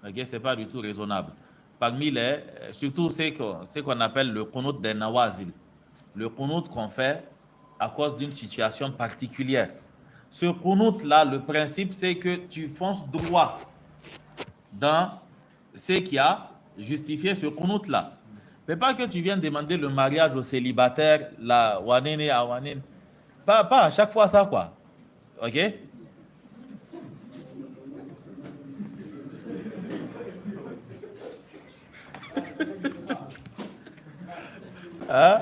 Okay? C'est pas du tout raisonnable. Parmi surtout ce qu'on appelle le qunut des nawazil. Le qunut qu'on fait à cause d'une situation particulière. Ce qunut-là, le principe, c'est que tu fonces droit dans ce qui a justifié ce qunut-là. Mais pas que tu viens demander le mariage aux célibataires, la wanene à wanene. Pas à chaque fois ça, quoi. Ok? Hein?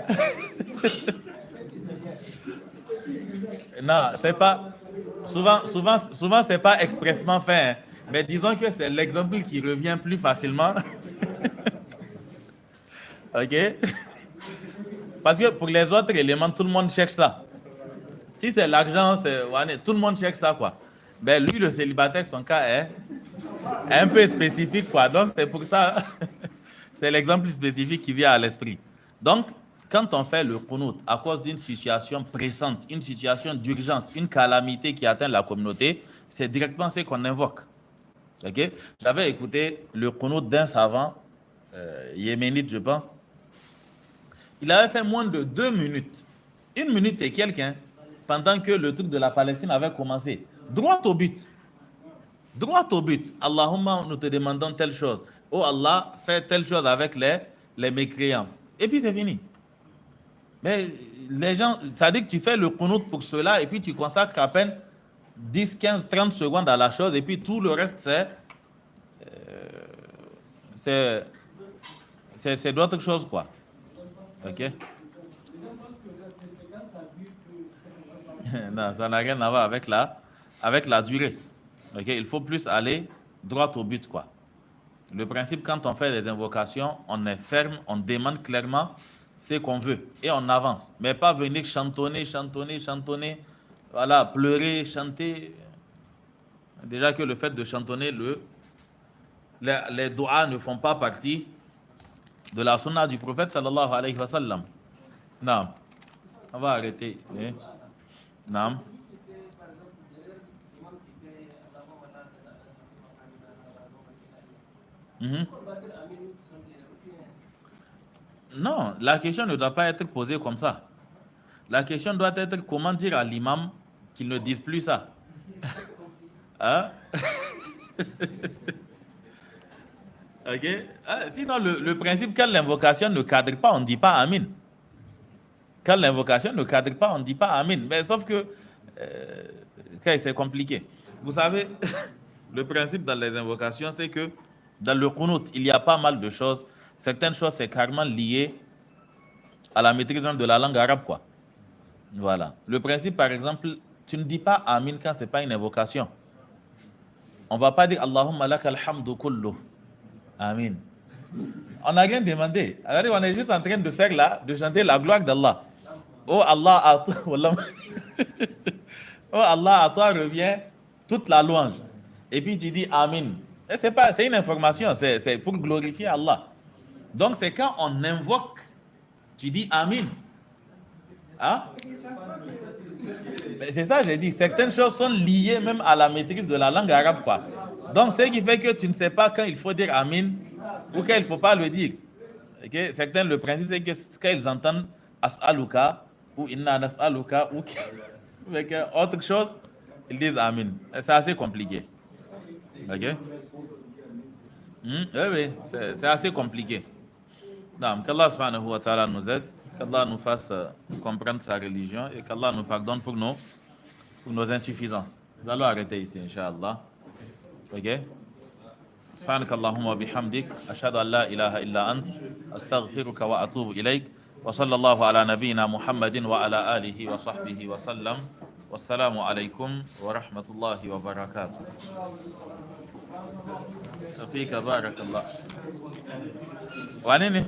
Non, c'est pas. Souvent c'est pas expressement fait. Hein. Mais disons que c'est l'exemple qui revient plus facilement. Ok? Parce que pour les autres éléments, tout le monde cherche ça. Si c'est l'argent, tout le monde cherche ça, quoi. Mais lui, le célibataire, son cas est un peu spécifique, quoi. Donc, c'est pour ça, c'est l'exemple spécifique qui vient à l'esprit. Donc, quand on fait le qunut à cause d'une situation pressante, une situation d'urgence, une calamité qui atteint la communauté, c'est directement ce qu'on invoque. Okay? J'avais écouté le qunut d'un savant, yéménite, je pense. Il avait fait moins de 2 minutes. 1 minute et quelqu'un, pendant que le truc de la Palestine avait commencé. Droit au but. Droit au but. Allahumma, nous te demandons telle chose. Oh Allah, fais telle chose avec les mécréants. Et puis c'est fini. Mais les gens, ça dit que tu fais le qunut pour cela et puis tu consacres à peine 10, 15, 30 secondes à la chose et puis tout le reste c'est d'autres choses, quoi. Ok? Non, ça n'a rien à voir avec la durée. Okay? Il faut plus aller droit au but, quoi. Le principe, quand on fait des invocations, on est ferme, on demande clairement ce qu'on veut et on avance. Mais pas venir chantonner, voilà, pleurer, chanter. Déjà que le fait de chantonner, les doigts ne font pas partie de la sunna du prophète sallallahu alayhi wa sallam. Non. On va arrêter. Non. Non, la question ne doit pas être posée comme ça. La question doit être comment dire à l'imam qu'il ne dise plus ça. Hein? Ok? Sinon, le principe, quand l'invocation ne cadre pas, on ne dit pas Amin. Quand l'invocation ne cadre pas, on ne dit pas Amin. Mais sauf que c'est compliqué. Vous savez, le principe dans les invocations, c'est que dans le Qunut, il y a pas mal de choses. Certaines choses, c'est carrément lié à la maîtrise de la langue arabe, quoi. Voilà. Le principe, par exemple, tu ne dis pas Amin quand ce n'est pas une invocation. On ne va pas dire Allahumma lakal hamdu kullu. Amin. On n'a rien demandé. Alors, on est juste en train de chanter la gloire d'Allah. Oh Allah, oh Allah, à toi revient toute la louange. Et puis tu dis Amin. C'est une information, c'est pour glorifier Allah. Donc c'est quand on invoque, tu dis Amin. Hein? C'est ça, j'ai dit. Certaines choses sont liées même à la maîtrise de la langue arabe, quoi. Donc, ce qui fait que tu ne sais pas quand il faut dire Amin ou quand il ne faut pas le dire. Okay? Certains, le principe, c'est que quand ils entendent As'aluka ou Inna Nas'aluka ou avec autre chose, ils disent Amin. C'est assez compliqué. Ok? Oui, c'est assez compliqué. Qu'Allah subhanahu wa ta'ala nous aide, qu'Allah nous fasse comprendre sa religion et qu'Allah nous pardonne pour nos insuffisances. Nous allons arrêter ici, Inch'Allah. Ok? سبحانك اللهم وبحمدك أشهد أن لا إله إلا أنت أستغفرك وأتوب إليك وصلى الله على نبينا محمد وعلى آله وصحبه وسلم والسلام عليكم ورحمة الله وبركاته. فيك بارك الله. وعنيني